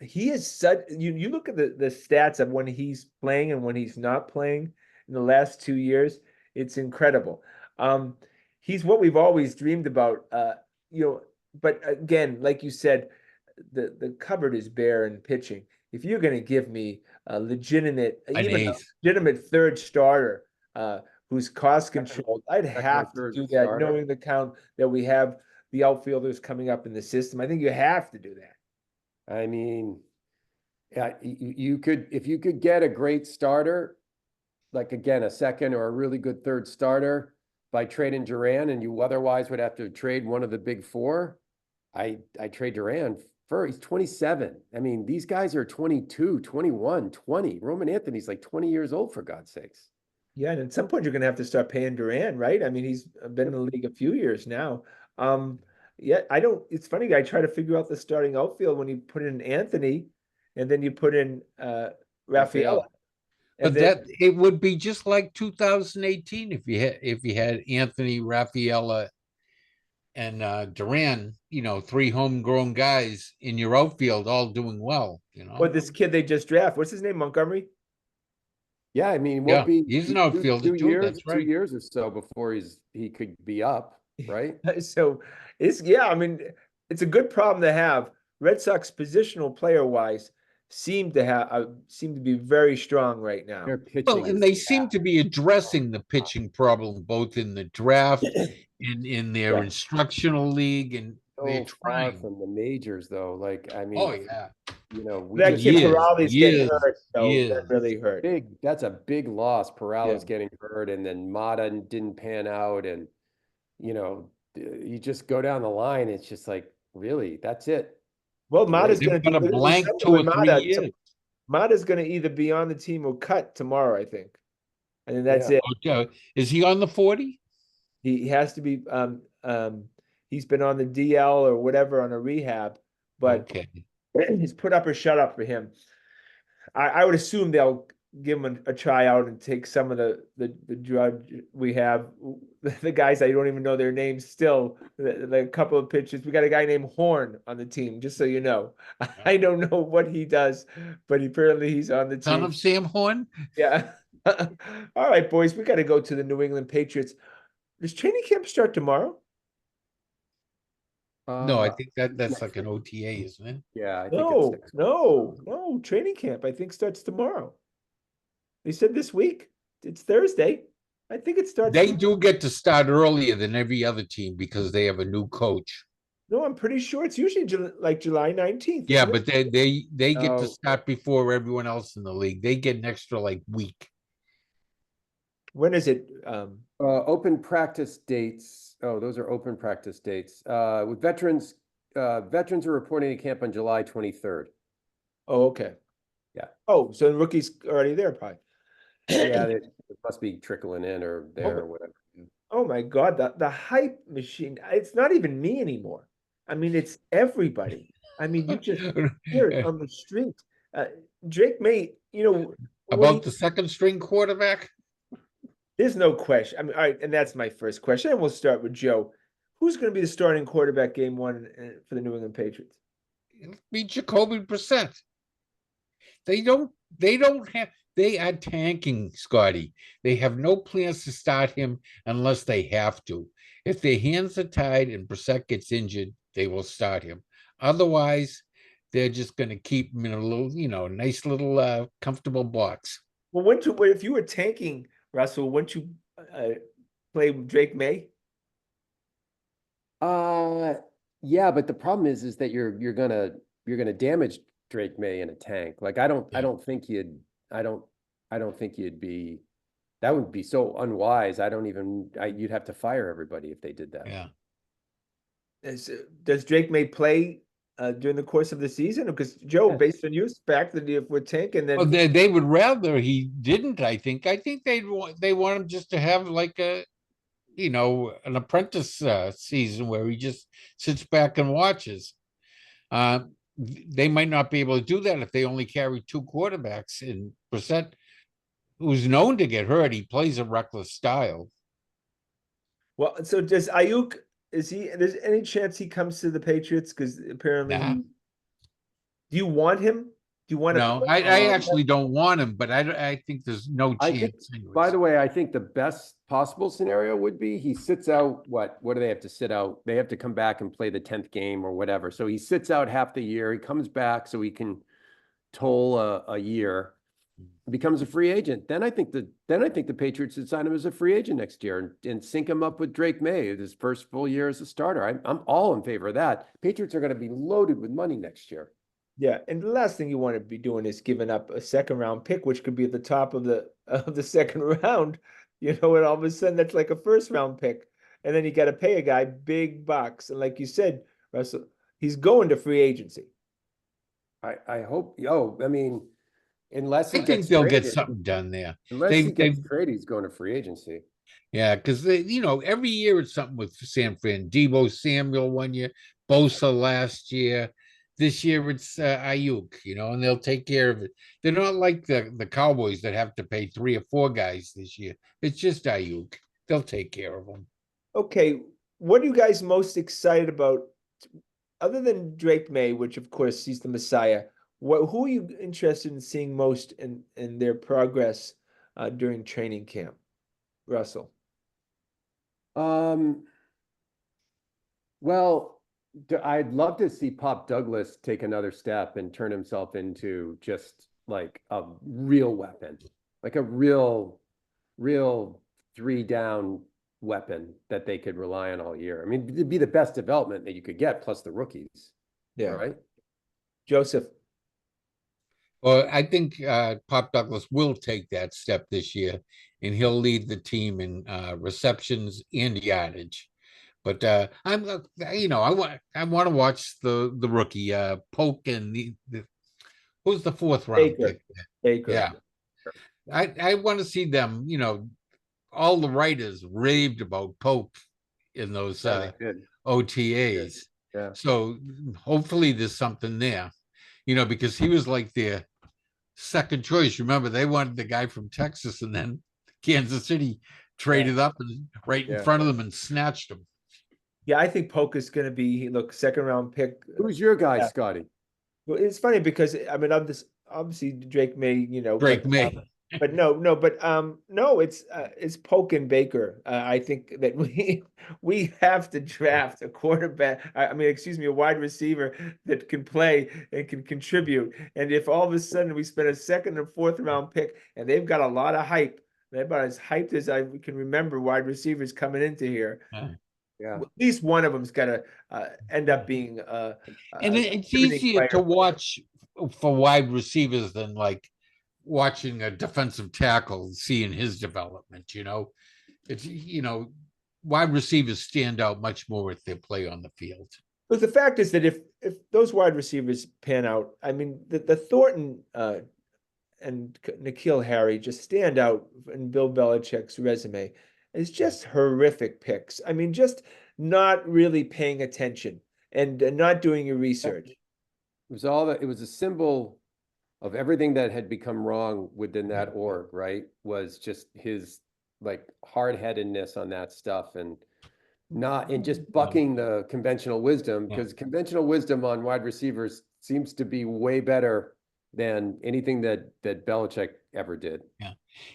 He is such. You look at the stats of when he's playing and when he's not playing in the last 2 years. It's incredible. He's what we've always dreamed about. But again, like you said, the cupboard is bare in pitching. If you're going to give me a legitimate third starter who's cost controlled, I'd have to do that, knowing the count that we have the outfielders coming up in the system. I think you have to do that. Yeah, you could, if you could get a great starter, like again, a second or a really good third starter by trading Duran, and you otherwise would have to trade one of the big four. I trade Duran for, he's 27. I mean, these guys are 22, 21, 20. Roman Anthony's like 20 years old, for God's sakes. Yeah, and at some point you're going to have to start paying Durant, right? I mean, he's been in the league a few years now. Um, yeah, I don't. It's funny. I try to figure out the starting outfield when you put in Anthony, and then you put in Rafaela, and But then that it would be just like 2018 if you had Anthony, Rafaela, and Duran, three homegrown guys in your outfield all doing well, what this kid they just draft. What's his name? Montgomery. Yeah, I mean, it won't Yeah, be he's an two, outfielder too. That's two right. years or so before he could be up, right? So it's yeah. I mean, it's a good problem to have. Red Sox positional player wise seem to be very strong right now. Their Well, pitching and is they seem to be addressing the pitching problem both in the draft, in their Yeah. instructional league, and they're so far trying. from the majors, though. Like, I Oh mean, yeah, we That just kid years, Peralta's getting years, hurt, so that years. really hurt. that's a big loss. Peralta's Yeah. getting hurt, and then Mata didn't pan out, and you just go down the line. It's just like, really, that's it. Well, Mata's They've going to got do. a There's blank something 2 with or 3 Mata. years. Mata's going to either be on the team or cut tomorrow, I think, and then that's Yeah. it. Okay. Is he on the 40? He has to be. He's been on the DL or whatever on a rehab, but Okay. he's put up or shut up for him. I would assume they'll give him a tryout and take some of the drug we have. The guys I don't even know their names still. The couple of pitchers. We got a guy named Horn on the team, just so you know. I don't know what he does, but apparently he's on the Son team. of Sam Horn? Yeah. All right, boys, we got to go to the New England Patriots. Does training camp start tomorrow? No, I Uh, think that's next like an week. OTA, isn't it? Yeah, I think it's No, next week. no. Training camp, I think, starts tomorrow. They said this week. It's Thursday. I think it starts They tomorrow. do get to start earlier than every other team because they have a new coach. No, I'm pretty sure it's usually like July 19th, Yeah, isn't it? but they get to Oh. start before everyone else in the league. They get an extra week. When is it? Open practice dates. Oh, those are open practice dates. With veterans are reporting to camp on July 23rd. Oh, okay. Yeah. Oh, so the rookie's already there, probably. Yeah, it must be trickling in or there or whatever. Oh my God, the hype machine. It's not even me anymore. I mean, it's everybody. I mean, you just hear it on the street. Drake May, About the second string quarterback? there's no question. I mean, all right, and that's my first question. And we'll start with Joe. Who's going to be the starting quarterback game one for the New England Patriots? It'll be Jacoby Brissett. They don't have, they are tanking Scotty. They have no plans to start him unless they have to. If their hands are tied and Brissett gets injured, they will start him. Otherwise, they're just going to keep him in a little, nice little comfortable box. Well, if you were tanking Russell, wouldn't you play Drake May? Yeah, but the problem is that you're gonna damage Drake May in a tank. Like, I don't think you'd be, that would be so unwise. You'd have to fire everybody if they did that. Yeah. Does Drake May play during the course of the season? Because Joe, based on your fact that if we're tanking, then they would rather he didn't. I think they want him just to have like an apprentice season where he just sits back and watches. They might not be able to do that if they only carry 2 quarterbacks. And Brissett, who's known to get hurt, he plays a reckless style. well, so does Ayuk? There's any chance he comes to the Patriots? Because apparently, do you want him? Do you want to? No, I actually don't want him, but I think there's no chance. By the way, I think the best possible scenario would be he sits out. What do they have to sit out? They have to come back and play the 10th game or whatever. So he sits out half the year. He comes back so he can toll a year, becomes a free agent. Then I think the Patriots should sign him as a free agent next year and sync him up with Drake May his first full year as a starter. I'm all in favor of that. Patriots are going to be loaded with money next year. Yeah, and the last thing you want to be doing is giving up a second-round pick, which could be at the top of the second round. And all of a sudden that's like a first-round pick, and then you got to pay a guy big bucks. And like you said, Russell, He's going to free agency. I hope. Oh, I mean, unless he I think gets they'll get traded, something done there. unless They, he gets traded, he's going to free agency. yeah, because they, every year it's something with San Fran. Debo Samuel 1 year, Bosa last year. This year it's Ayuk, and they'll take care of it. They're not like the Cowboys that have to pay 3 or 4 guys this year. It's just Ayuk. They'll take care of them. Okay, what are you guys most excited about, other than Drake May, which of course he's the Messiah? Who are you interested in seeing most in their progress during training camp? Russell. Well, I'd love to see Pop Douglas take another step and turn himself into just like a real weapon, like a real 3-down weapon that they could rely on all year. I mean, it'd be the best development that you could get, plus the rookies. Yeah. Right. Joseph. Well, I think Pop Douglas will take that step this year, and he'll lead the team in receptions and yardage. But I want to watch the rookie Polk and who's the 4th round pick? Baker. Yeah, I want to see them. All the writers raved about Polk in those OTAs. Yeah. So hopefully there's something there, because he was like their second choice. Remember, they wanted the guy from Texas, and then Kansas City traded up and in front of them and snatched him. Yeah, I think Polk is going to be, second round pick. Who's your guy, Scotty? Well, it's funny because I'm this obviously Drake May, Drake May. But no, it's Polk and Baker. I think that we have to draft a quarterback. A wide receiver that can play and can contribute. And if all of a sudden we spend a 2nd and 4th round pick, and they've got a lot of hype, they're about as hyped as I can remember wide receivers coming into here. Yeah. At least one of them's got to end up being. And it's easier to watch for wide receivers than like watching a defensive tackle, seeing his development. It's wide receivers stand out much more if they play on the field. But the fact is that if those wide receivers pan out, I mean, the Thornton and N'Keal Harry just stand out in Bill Belichick's resume. It's just horrific picks. I mean, just not really paying attention and not doing your research. It was a symbol of everything that had become wrong within that org, right? Was just his like hard-headedness on that stuff and just bucking the conventional wisdom, because conventional wisdom on wide receivers seems to be way better than anything that Belichick ever did. Yeah.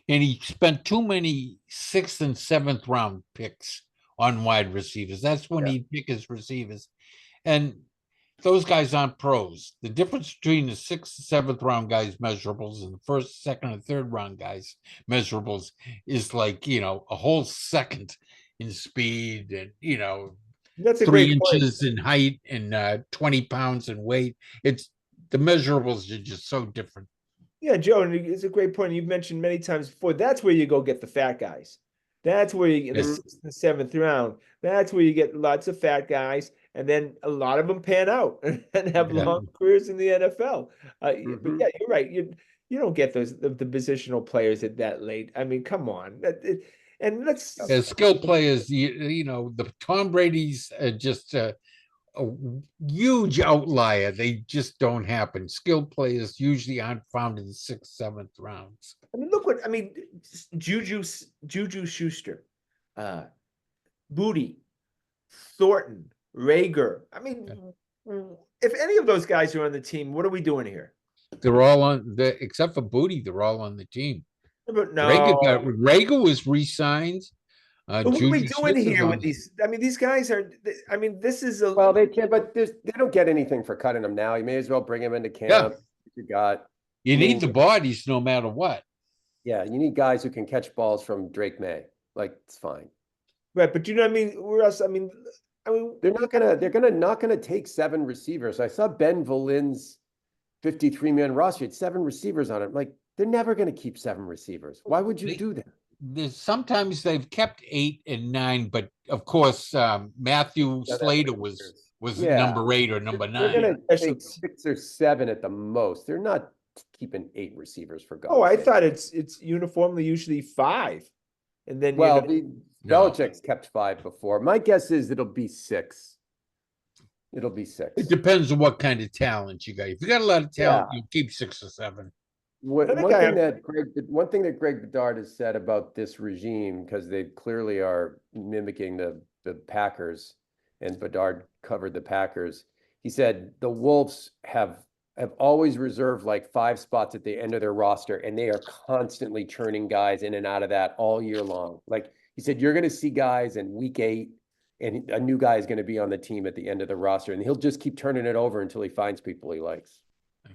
And he spent too many 6th and 7th round picks on wide receivers. That's when he'd pick his receivers. And those guys aren't pros. The difference between the 6th, 7th round guys measurables and the 1st, 2nd, and 3rd round guys measurables is like, a whole second in speed and, That's a 3 great inches point. in height and 20 pounds in weight. It's the measurables are just so different. Yeah, Joe, and it's a great point. You've mentioned many times before. That's where you go get the fat guys. That's where you get the 6th and 7th round. That's where you get lots of fat guys, and then a lot of them pan out and have long careers in the NFL. But yeah, you're right. You don't get the positional players at that late. I mean, come on. And let's as skill players, the Tom Brady's just a huge outlier. They just don't happen. Skilled players usually aren't found in the 6th, 7th rounds. Juju Schuster, Booty, Thornton, Rager. I mean, if any of those guys are on the team, what are we doing here? They're all on except for Booty. They're all on the team. But no, Rager was re-signed. But what are we doing here with these? I mean, these guys are. I mean, this is a. Well, they can, but they don't get anything for cutting them now. You may as well bring them into camp. Yeah. You need the bodies no matter what. Yeah, you need guys who can catch balls from Drake May. Like, it's fine. Right, but you know what I mean? Russ, I mean, they're not gonna take 7 receivers. I saw Ben Volin's 53-man roster. He had 7 receivers on it. Like, they're never gonna keep 7 receivers. Why would you do that? Sometimes they've kept 8 and 9, but of course Matthew Slater was was Yeah. number 8 or number They're 9. gonna Especially- take 6 or 7 at the most. They're not keeping 8 receivers for God's Oh, I sake. thought it's uniformly usually 5. And then Well, you're gonna, No. Belichick's kept 5 before. My guess is it'll be 6. It'll be 6. It depends on what kind of talent you got. If you got a lot of talent, you keep 6 or 7. Another One guy thing that Greg Bedard has said about this regime, because they clearly are mimicking the Packers, and Bedard covered the Packers. He said the Wolves have always reserved like 5 spots at the end of their roster, and they are constantly churning guys in and out of that all year long. Like he said, you're going to see guys in week 8, and a new guy is going to be on the team at the end of the roster, and he'll just keep turning it over until he finds people he likes.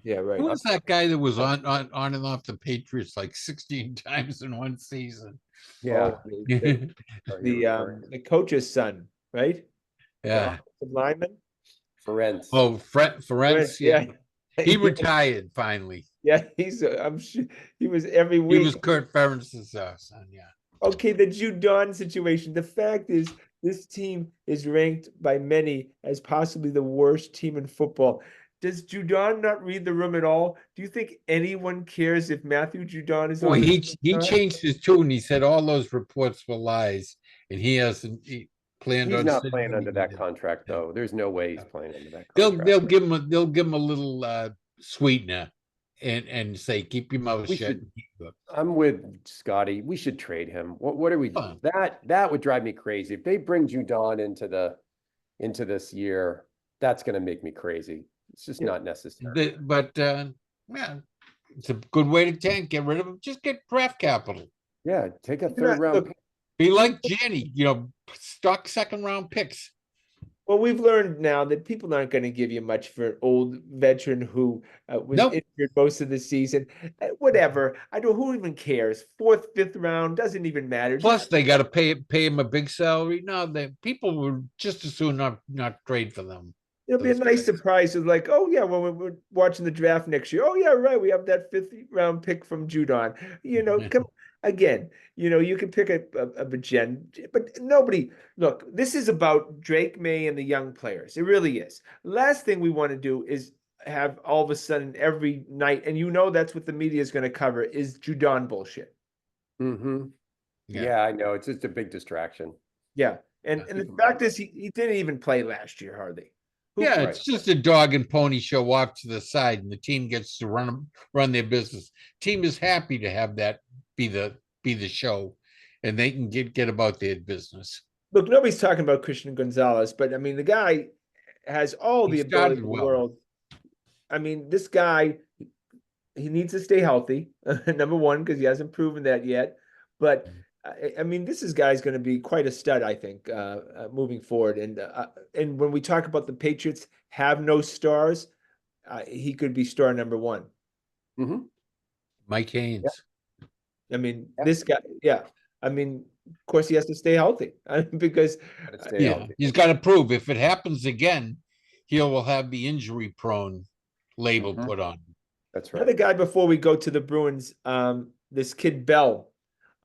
yeah, right. Who was that guy that was on and off the Patriots like 16 times in one season? Yeah. The coach's son, right? Yeah. The lineman. Ferenc. Oh, Ferenc. Yeah. He retired finally. Yeah, I'm sure he was every He week. was Kurt Ferentz's son. Yeah. Okay, the Judon situation. The fact is, this team is ranked by many as possibly the worst team in football. Does Judon not read the room at all? Do you think anyone cares if Matthew Judon is Well, on he the changed his tune. He said all those reports were lies, and he hasn't planned He's on not sitting playing them under that either. contract, though. There's no way he's playing under that They'll contract. give him a little sweetener and say keep your mouth We shut. should- I'm with Scotty. We should trade him. What are we doing? That would drive me crazy. If they bring Judon into this year, that's going to make me crazy. It's just not necessary. But yeah, it's a good way to tank. Get rid of him. Just get draft capital. Yeah, take a Look, 3rd round pick. Be like Jenny, stock 2nd round picks. Well, we've learned now that people aren't going to give you much for an old veteran who was Nope. injured most of the season. Whatever. Who even cares? 4th, 5th round doesn't even matter. Plus, they got to pay him a big salary. No, people would just as soon not trade for them. It'll be a Those nice guys. surprise. It's like, oh yeah, when we're watching the draft next year. Oh yeah, right. We have that 5th round pick from Judon. Come again. You can pick a gen, but nobody. Look, this is about Drake May and the young players. It really is. Last thing we want to do is have all of a sudden every night, and that's what the media is going to cover is Judon bullshit. Mm-hmm. Yeah. Yeah, I know. It's just a big distraction. Yeah, and the fact is, he didn't even play last year hardly. Yeah, it's just a dog and pony show off to the side, and the team gets to run their business. Team is happy to have that be the show, and they can get about their business. Look, nobody's talking about Christian Gonzalez, but I mean, the guy has all the ability in the world. I mean, this guy, he needs to stay healthy, number one, because he hasn't proven that yet. But I mean, this guy's going to be quite a stud, I think, moving forward. And when we talk about the Patriots have no stars, he could be star number 1. Mm-hmm. Mike Haynes. I mean, this guy, I mean, of course, he has to stay healthy because He's got to prove if it happens again, he will have the injury prone label put on. That's right. Another guy before we go to the Bruins, this kid Bell.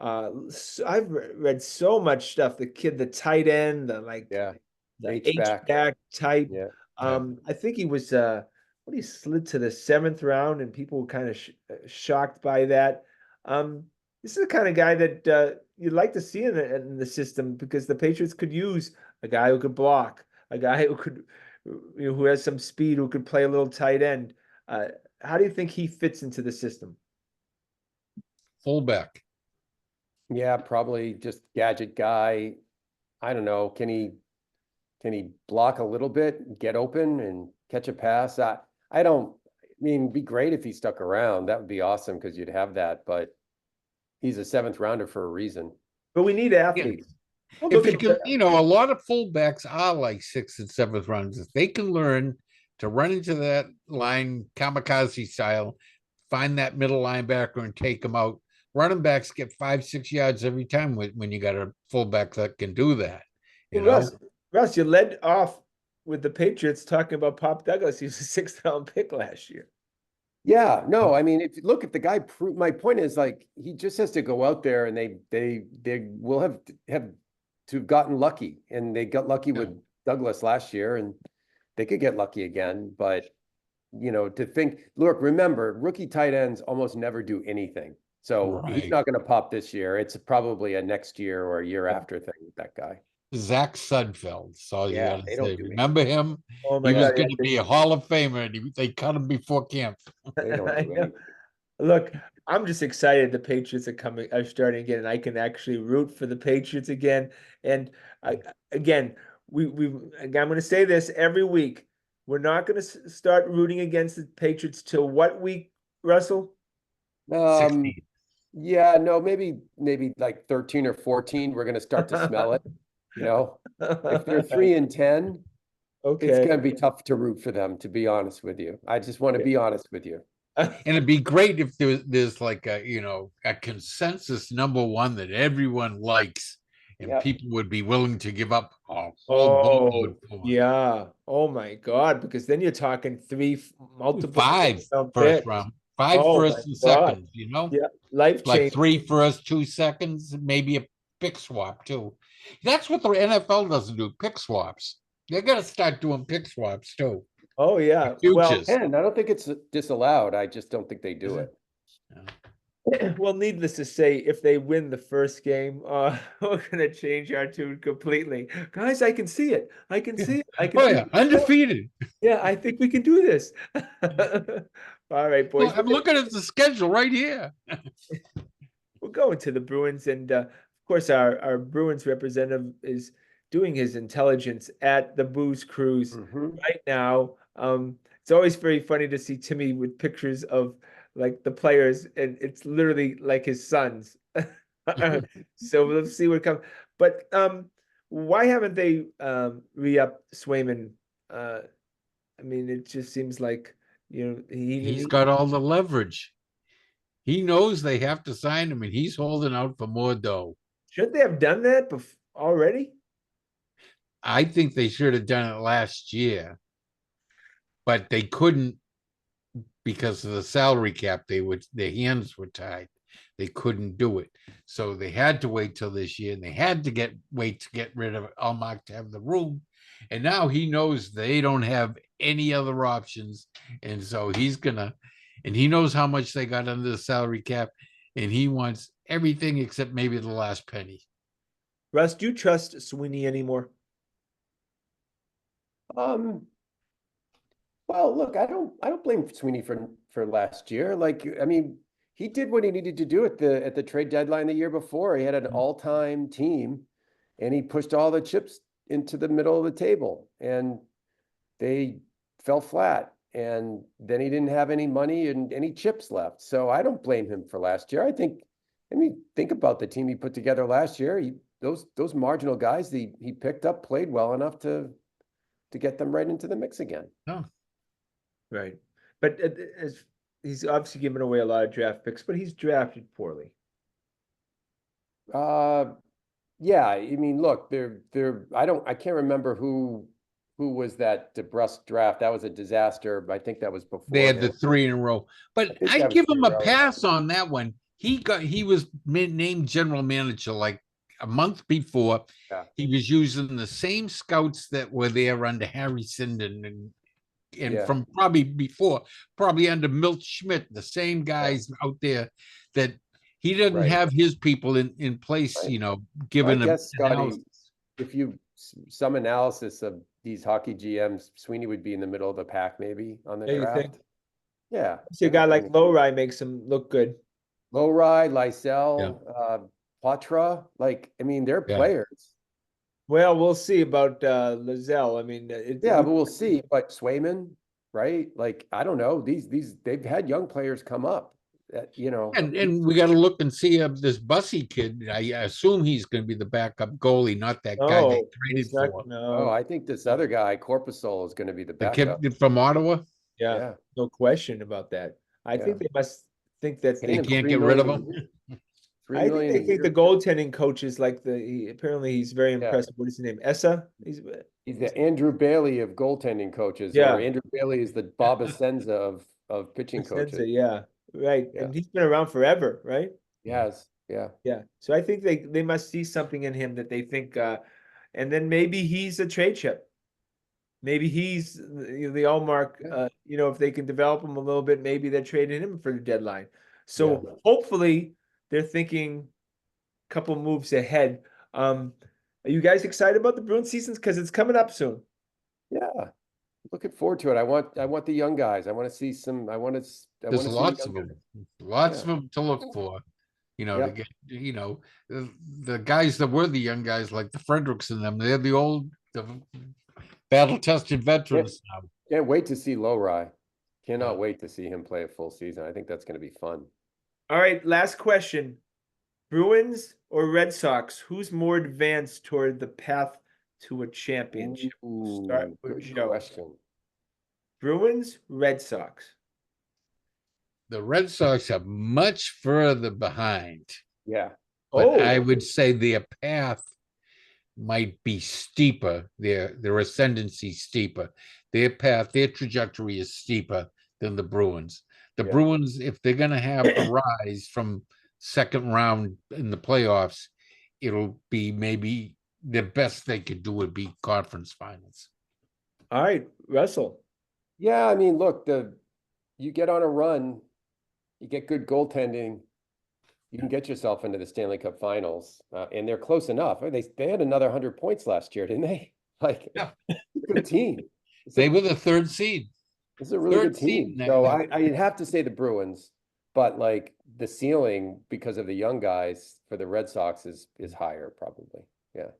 I've read so much stuff. The kid, the tight end, the H-back type. Yeah. I think he was he slid to the 7th round, and people were kind of shocked by that. This is the kind of guy that you'd like to see in the system, because the Patriots could use a guy who could block, a guy who could, who has some speed, who could play a little tight end. How do you think he fits into the system? Fullback. Yeah, probably just gadget guy. I don't know. Can he block a little bit, get open and catch a pass? I mean, it'd be great if he stuck around. That would be awesome, because you'd have that, but he's a 7th rounder for a reason. But we need athletes. Yeah. If it can, a lot of fullbacks are like 6th and 7th rounds. If they can learn to run into that line, kamikaze style, find that middle linebacker and take them out. Running backs get 5-6 yards every time when you got a fullback that can do that. Russ, you led off with the Patriots talking about Pop Douglas. He was a 6th round pick last year. Yeah, no, I mean, if the guy, my point is, like, he just has to go out there, and they will have to have gotten lucky, and they got lucky with Douglas last year, and they could get lucky again, but to think, look, remember, rookie tight ends almost never do anything. So he's Right. not going to pop this year. It's probably a next year or a year after thing with that guy. Zach Sudfeld. That's all you Yeah, gotta they don't say. do Remember him? Oh He my was God. gonna be a Hall of Famer, and they cut him before camp. They don't I do know. anything. Look, I'm just excited the Patriots are starting again, and I can actually root for the Patriots again. And again, I'm going to say this every week. We're not going to start rooting against the Patriots till what week, Russell? 16. Yeah, no, maybe like 13 or 14, we're going to start to smell it. If they're 3-10, it's Okay. going to be tough to root for them, to be honest with you. I just want to be honest with you. And it'd be great if there's like a consensus number one that everyone likes, and Yep. people would be willing to give up a whole Oh, boatload for. yeah. Oh my God, because then you're talking multiple Five first-round first picks. round, five Oh my first and God. seconds, Yeah, life like change. 3 first, 2 seconds, maybe a pick swap too. That's what the NFL doesn't do, pick swaps. They're gonna start doing pick swaps too. Oh yeah. Well, Futures. And I don't think it's disallowed. I just don't think they do it. well, needless to say, if they win the first game, we're gonna change our tune completely. Guys, I can see it. I can see it. I can Oh see yeah, it. undefeated. Yeah, I think we can do this. All right, boys. Well, I'm looking at the schedule right here. We're going to the Bruins, and of course, our Bruins representative is doing his intelligence at the Booze Cruise right now. It's always very funny to see Timmy with pictures of like the players, and it's literally like his sons. So let's see what comes. But why haven't they re-upped Swayman? I mean, it just seems like He's got all the leverage. He knows they have to sign him, and he's holding out for more dough. Shouldn't they have done that already? I think they should have done it last year, but they couldn't because of the salary cap. Their hands were tied. They couldn't do it, so they had to wait till this year, and they had to wait to get rid of Almach to have the room. And now he knows they don't have any other options, and so and he knows how much they got under the salary cap, and he wants everything except maybe the last penny. Russ, do you trust Sweeney anymore? Well, look, I don't blame Sweeney for last year. Like, I mean, he did what he needed to do at the trade deadline the year before. He had an all-time team, and he pushed all the chips into the middle of the table, and they fell flat. And then he didn't have any money and any chips left. So I don't blame him for last year. I mean, think about the team he put together last year. Those marginal guys he picked up played well enough to get them right into the mix again. No. Right. But he's obviously given away a lot of draft picks, but he's drafted poorly. Yeah, I mean, look, I can't remember who was that DeBrusque draft. That was a disaster. I think that was before They had the him. 3 in a row, but I give him a pass on that one. He was named general manager like a month before. Yeah. He was using the same scouts that were there under Harry Sinden and from probably before, probably under Milt Schmidt, the same guys out there that he didn't have his people in place, given I guess, Scotty, if you some analysis of these hockey GMs, Sweeney would be in the middle of the pack maybe on the draft. You think? Yeah. See a guy like Lowry makes him look good. Lowry, Lysell, Patra, like, I mean, they're players. Well, we'll see about Lizelle. I mean, but we'll see. But Swayman, right? Like, I don't know. They've had young players come up. And we got to look and see this Bussy kid. I assume he's going to be the backup goalie, not that guy they traded for. No, I think this other guy, Corpusol, is going to be the backup. The kid from Ottawa. Yeah, no question about that. I think they must think that they can't get rid of him. I think they think the goaltending coach is like apparently he's very impressive. What is his name? Essa? He's the Andrew Bailey of goaltending coaches. Yeah. Or Andrew Bailey is the Bob Essenza of pitching coaches. Yeah. Right. Yeah. And he's been around forever, right? Yes. Yeah. Yeah. So I think they must see something in him that they think and then maybe he's a trade chip. Maybe he's the Allmark. If they can develop him a little bit, maybe they're trading him for the deadline. So hopefully they're thinking a couple moves ahead. Are you guys excited about the Bruins seasons because it's coming up soon? Yeah, looking forward to it. I want the young guys. I want to see some. There's lots of them, lots of them to look for. To get the guys that were the young guys like the Fredericks and them. They're the battle-tested veterans now. Can't wait to see Lowry. Cannot wait to see him play a full season. I think that's going to be fun. All right, last question. Bruins or Red Sox? Who's more advanced toward the path to a championship? Start with Joe. Question. Bruins, Red Sox. The Red Sox are much further behind. Yeah. But I would say their path might be steeper, their ascendancy steeper. Their path, their trajectory is steeper than the Bruins. The Bruins, if they're going to have a rise from second round in the playoffs, it'll be maybe the best they could do would be conference finals. All right, Russell. Yeah, I mean, look, you get on a run, you get good goaltending, you can get yourself into the Stanley Cup Finals, and they're close enough. They had another 100 points last year, didn't they? Good team. They were the third seed. This is a really good team. So I'd have to say the Bruins, but like the ceiling because of the young guys for the Red Sox is higher probably. Yeah.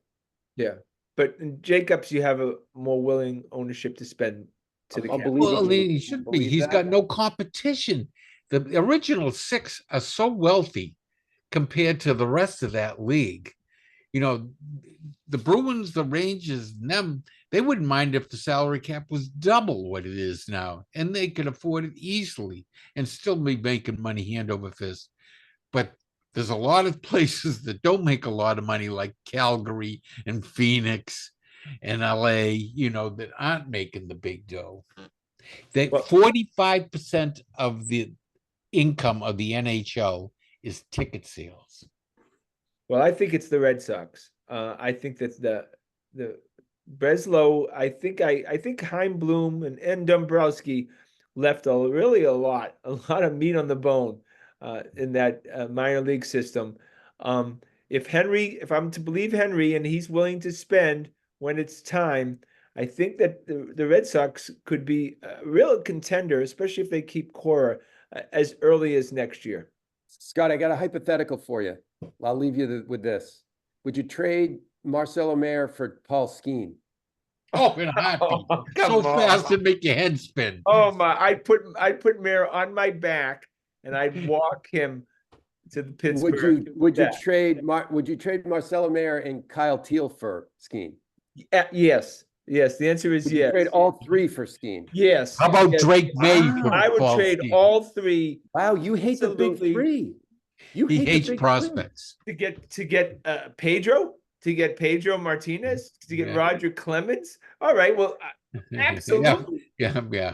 Yeah. But in Jacobs, you have a more willing ownership to spend to the cap. Well, he should be. He's got no competition. The original six are so wealthy compared to the rest of that league. The Bruins, the Rangers, them, they wouldn't mind if the salary cap was double what it is now, and they could afford it easily and still be making money hand over fist. But there's a lot of places that don't make a lot of money, like Calgary and Phoenix and LA, that aren't making the big dough. 45% of the income of the NHL is ticket sales. Well, I think it's the Red Sox. I think that the Breslow. I think Heimblum and Dombrowski left a lot of meat on the bone in that minor league system. If I'm to believe Henry and he's willing to spend when it's time, I think that the Red Sox could be a real contender, especially if they keep Cora as early as next year. Scott, I got a hypothetical for you. I'll leave you with this. Would you trade Marcelo Mayer for Paul Skeen? Oh, in a heartbeat. So fast it'd make your head spin. Oh my! I'd put Mayer on my back and I'd walk him to the Pittsburgh. Would you trade Marcelo Mayer and Kyle Teal for Skeen? Yes. Yes, the answer is yes. Trade all three for Skeen. Yes. How about Drake May? I would trade all three. Wow, you hate the big three. He hates prospects. To get Pedro, to get Pedro Martinez, to get Roger Clemens. All right, well, absolutely. Yeah.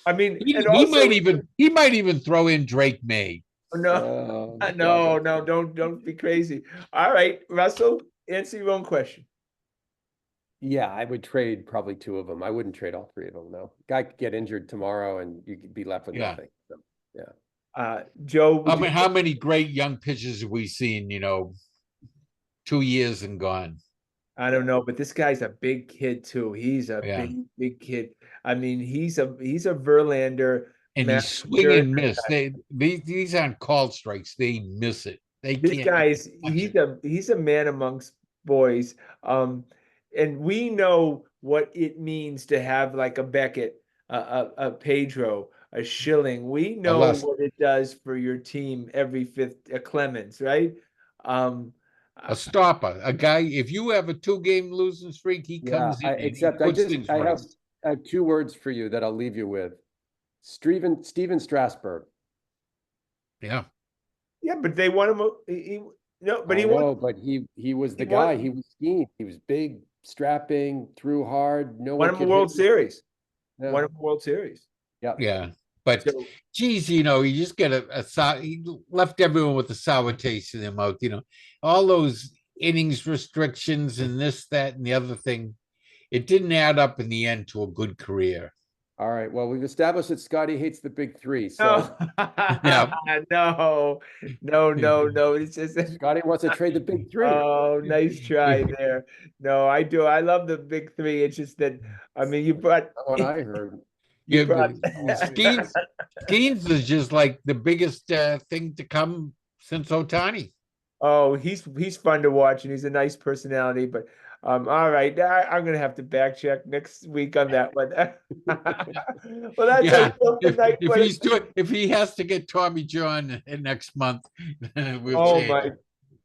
I mean, he might even throw in Drake May. No, don't be crazy. All right, Russell, answer your own question. Yeah, I would trade probably two of them. I wouldn't trade all three of them, though. Guy could get injured tomorrow and you could be left with nothing. So, yeah. Joe. How many great young pitchers have we seen, 2 years and gone? I don't know, but this guy's a big kid too. He's a big kid. I mean, he's a Verlander. And he's swing and miss. These aren't called strikes. They miss it. He's a man amongst boys. And we know what it means to have like a Beckett, a Pedro, a Schilling. We know what it does for your team every fifth, a Clemens, right? A stopper, a guy. If you have a 2-game losing streak, he comes in. I have 2 words for you that I'll leave you with. Steven Strasburg. Yeah, but they want him. He was the guy. He was Skeen. He was big, strapping, threw hard. Won him a World Series. Won him a World Series. Yeah. But geez, you just get he left everyone with a sour taste in their mouth. All those innings restrictions and this, that, and the other thing. it didn't add up in the end to a good career. All right. Well, we've established that Scotty hates the big three. So Yeah. No, no. It's just Scotty wants to trade the big three. oh, nice try there. No, I do. I love the big three. It's just that I mean you brought That's what I heard. you Yeah, brought Skeens is just like the biggest thing to come since Otani. Oh, he's fun to watch and he's a nice personality, but all right, I'm gonna have to back check next week on that one. Well, that's Yeah, our show tonight. if he has to get Tommy John next month, we'll Oh change.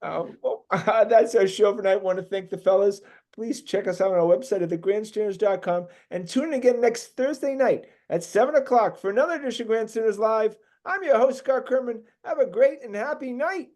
my, well, that's our show for tonight. I want to thank the fellas. Please check us out on our website at thegrandstanders.com and tune in again next Thursday night at 7 o'clock for another edition of Grandstanders Live. I'm your host, Scott Kerman. Have a great and happy night.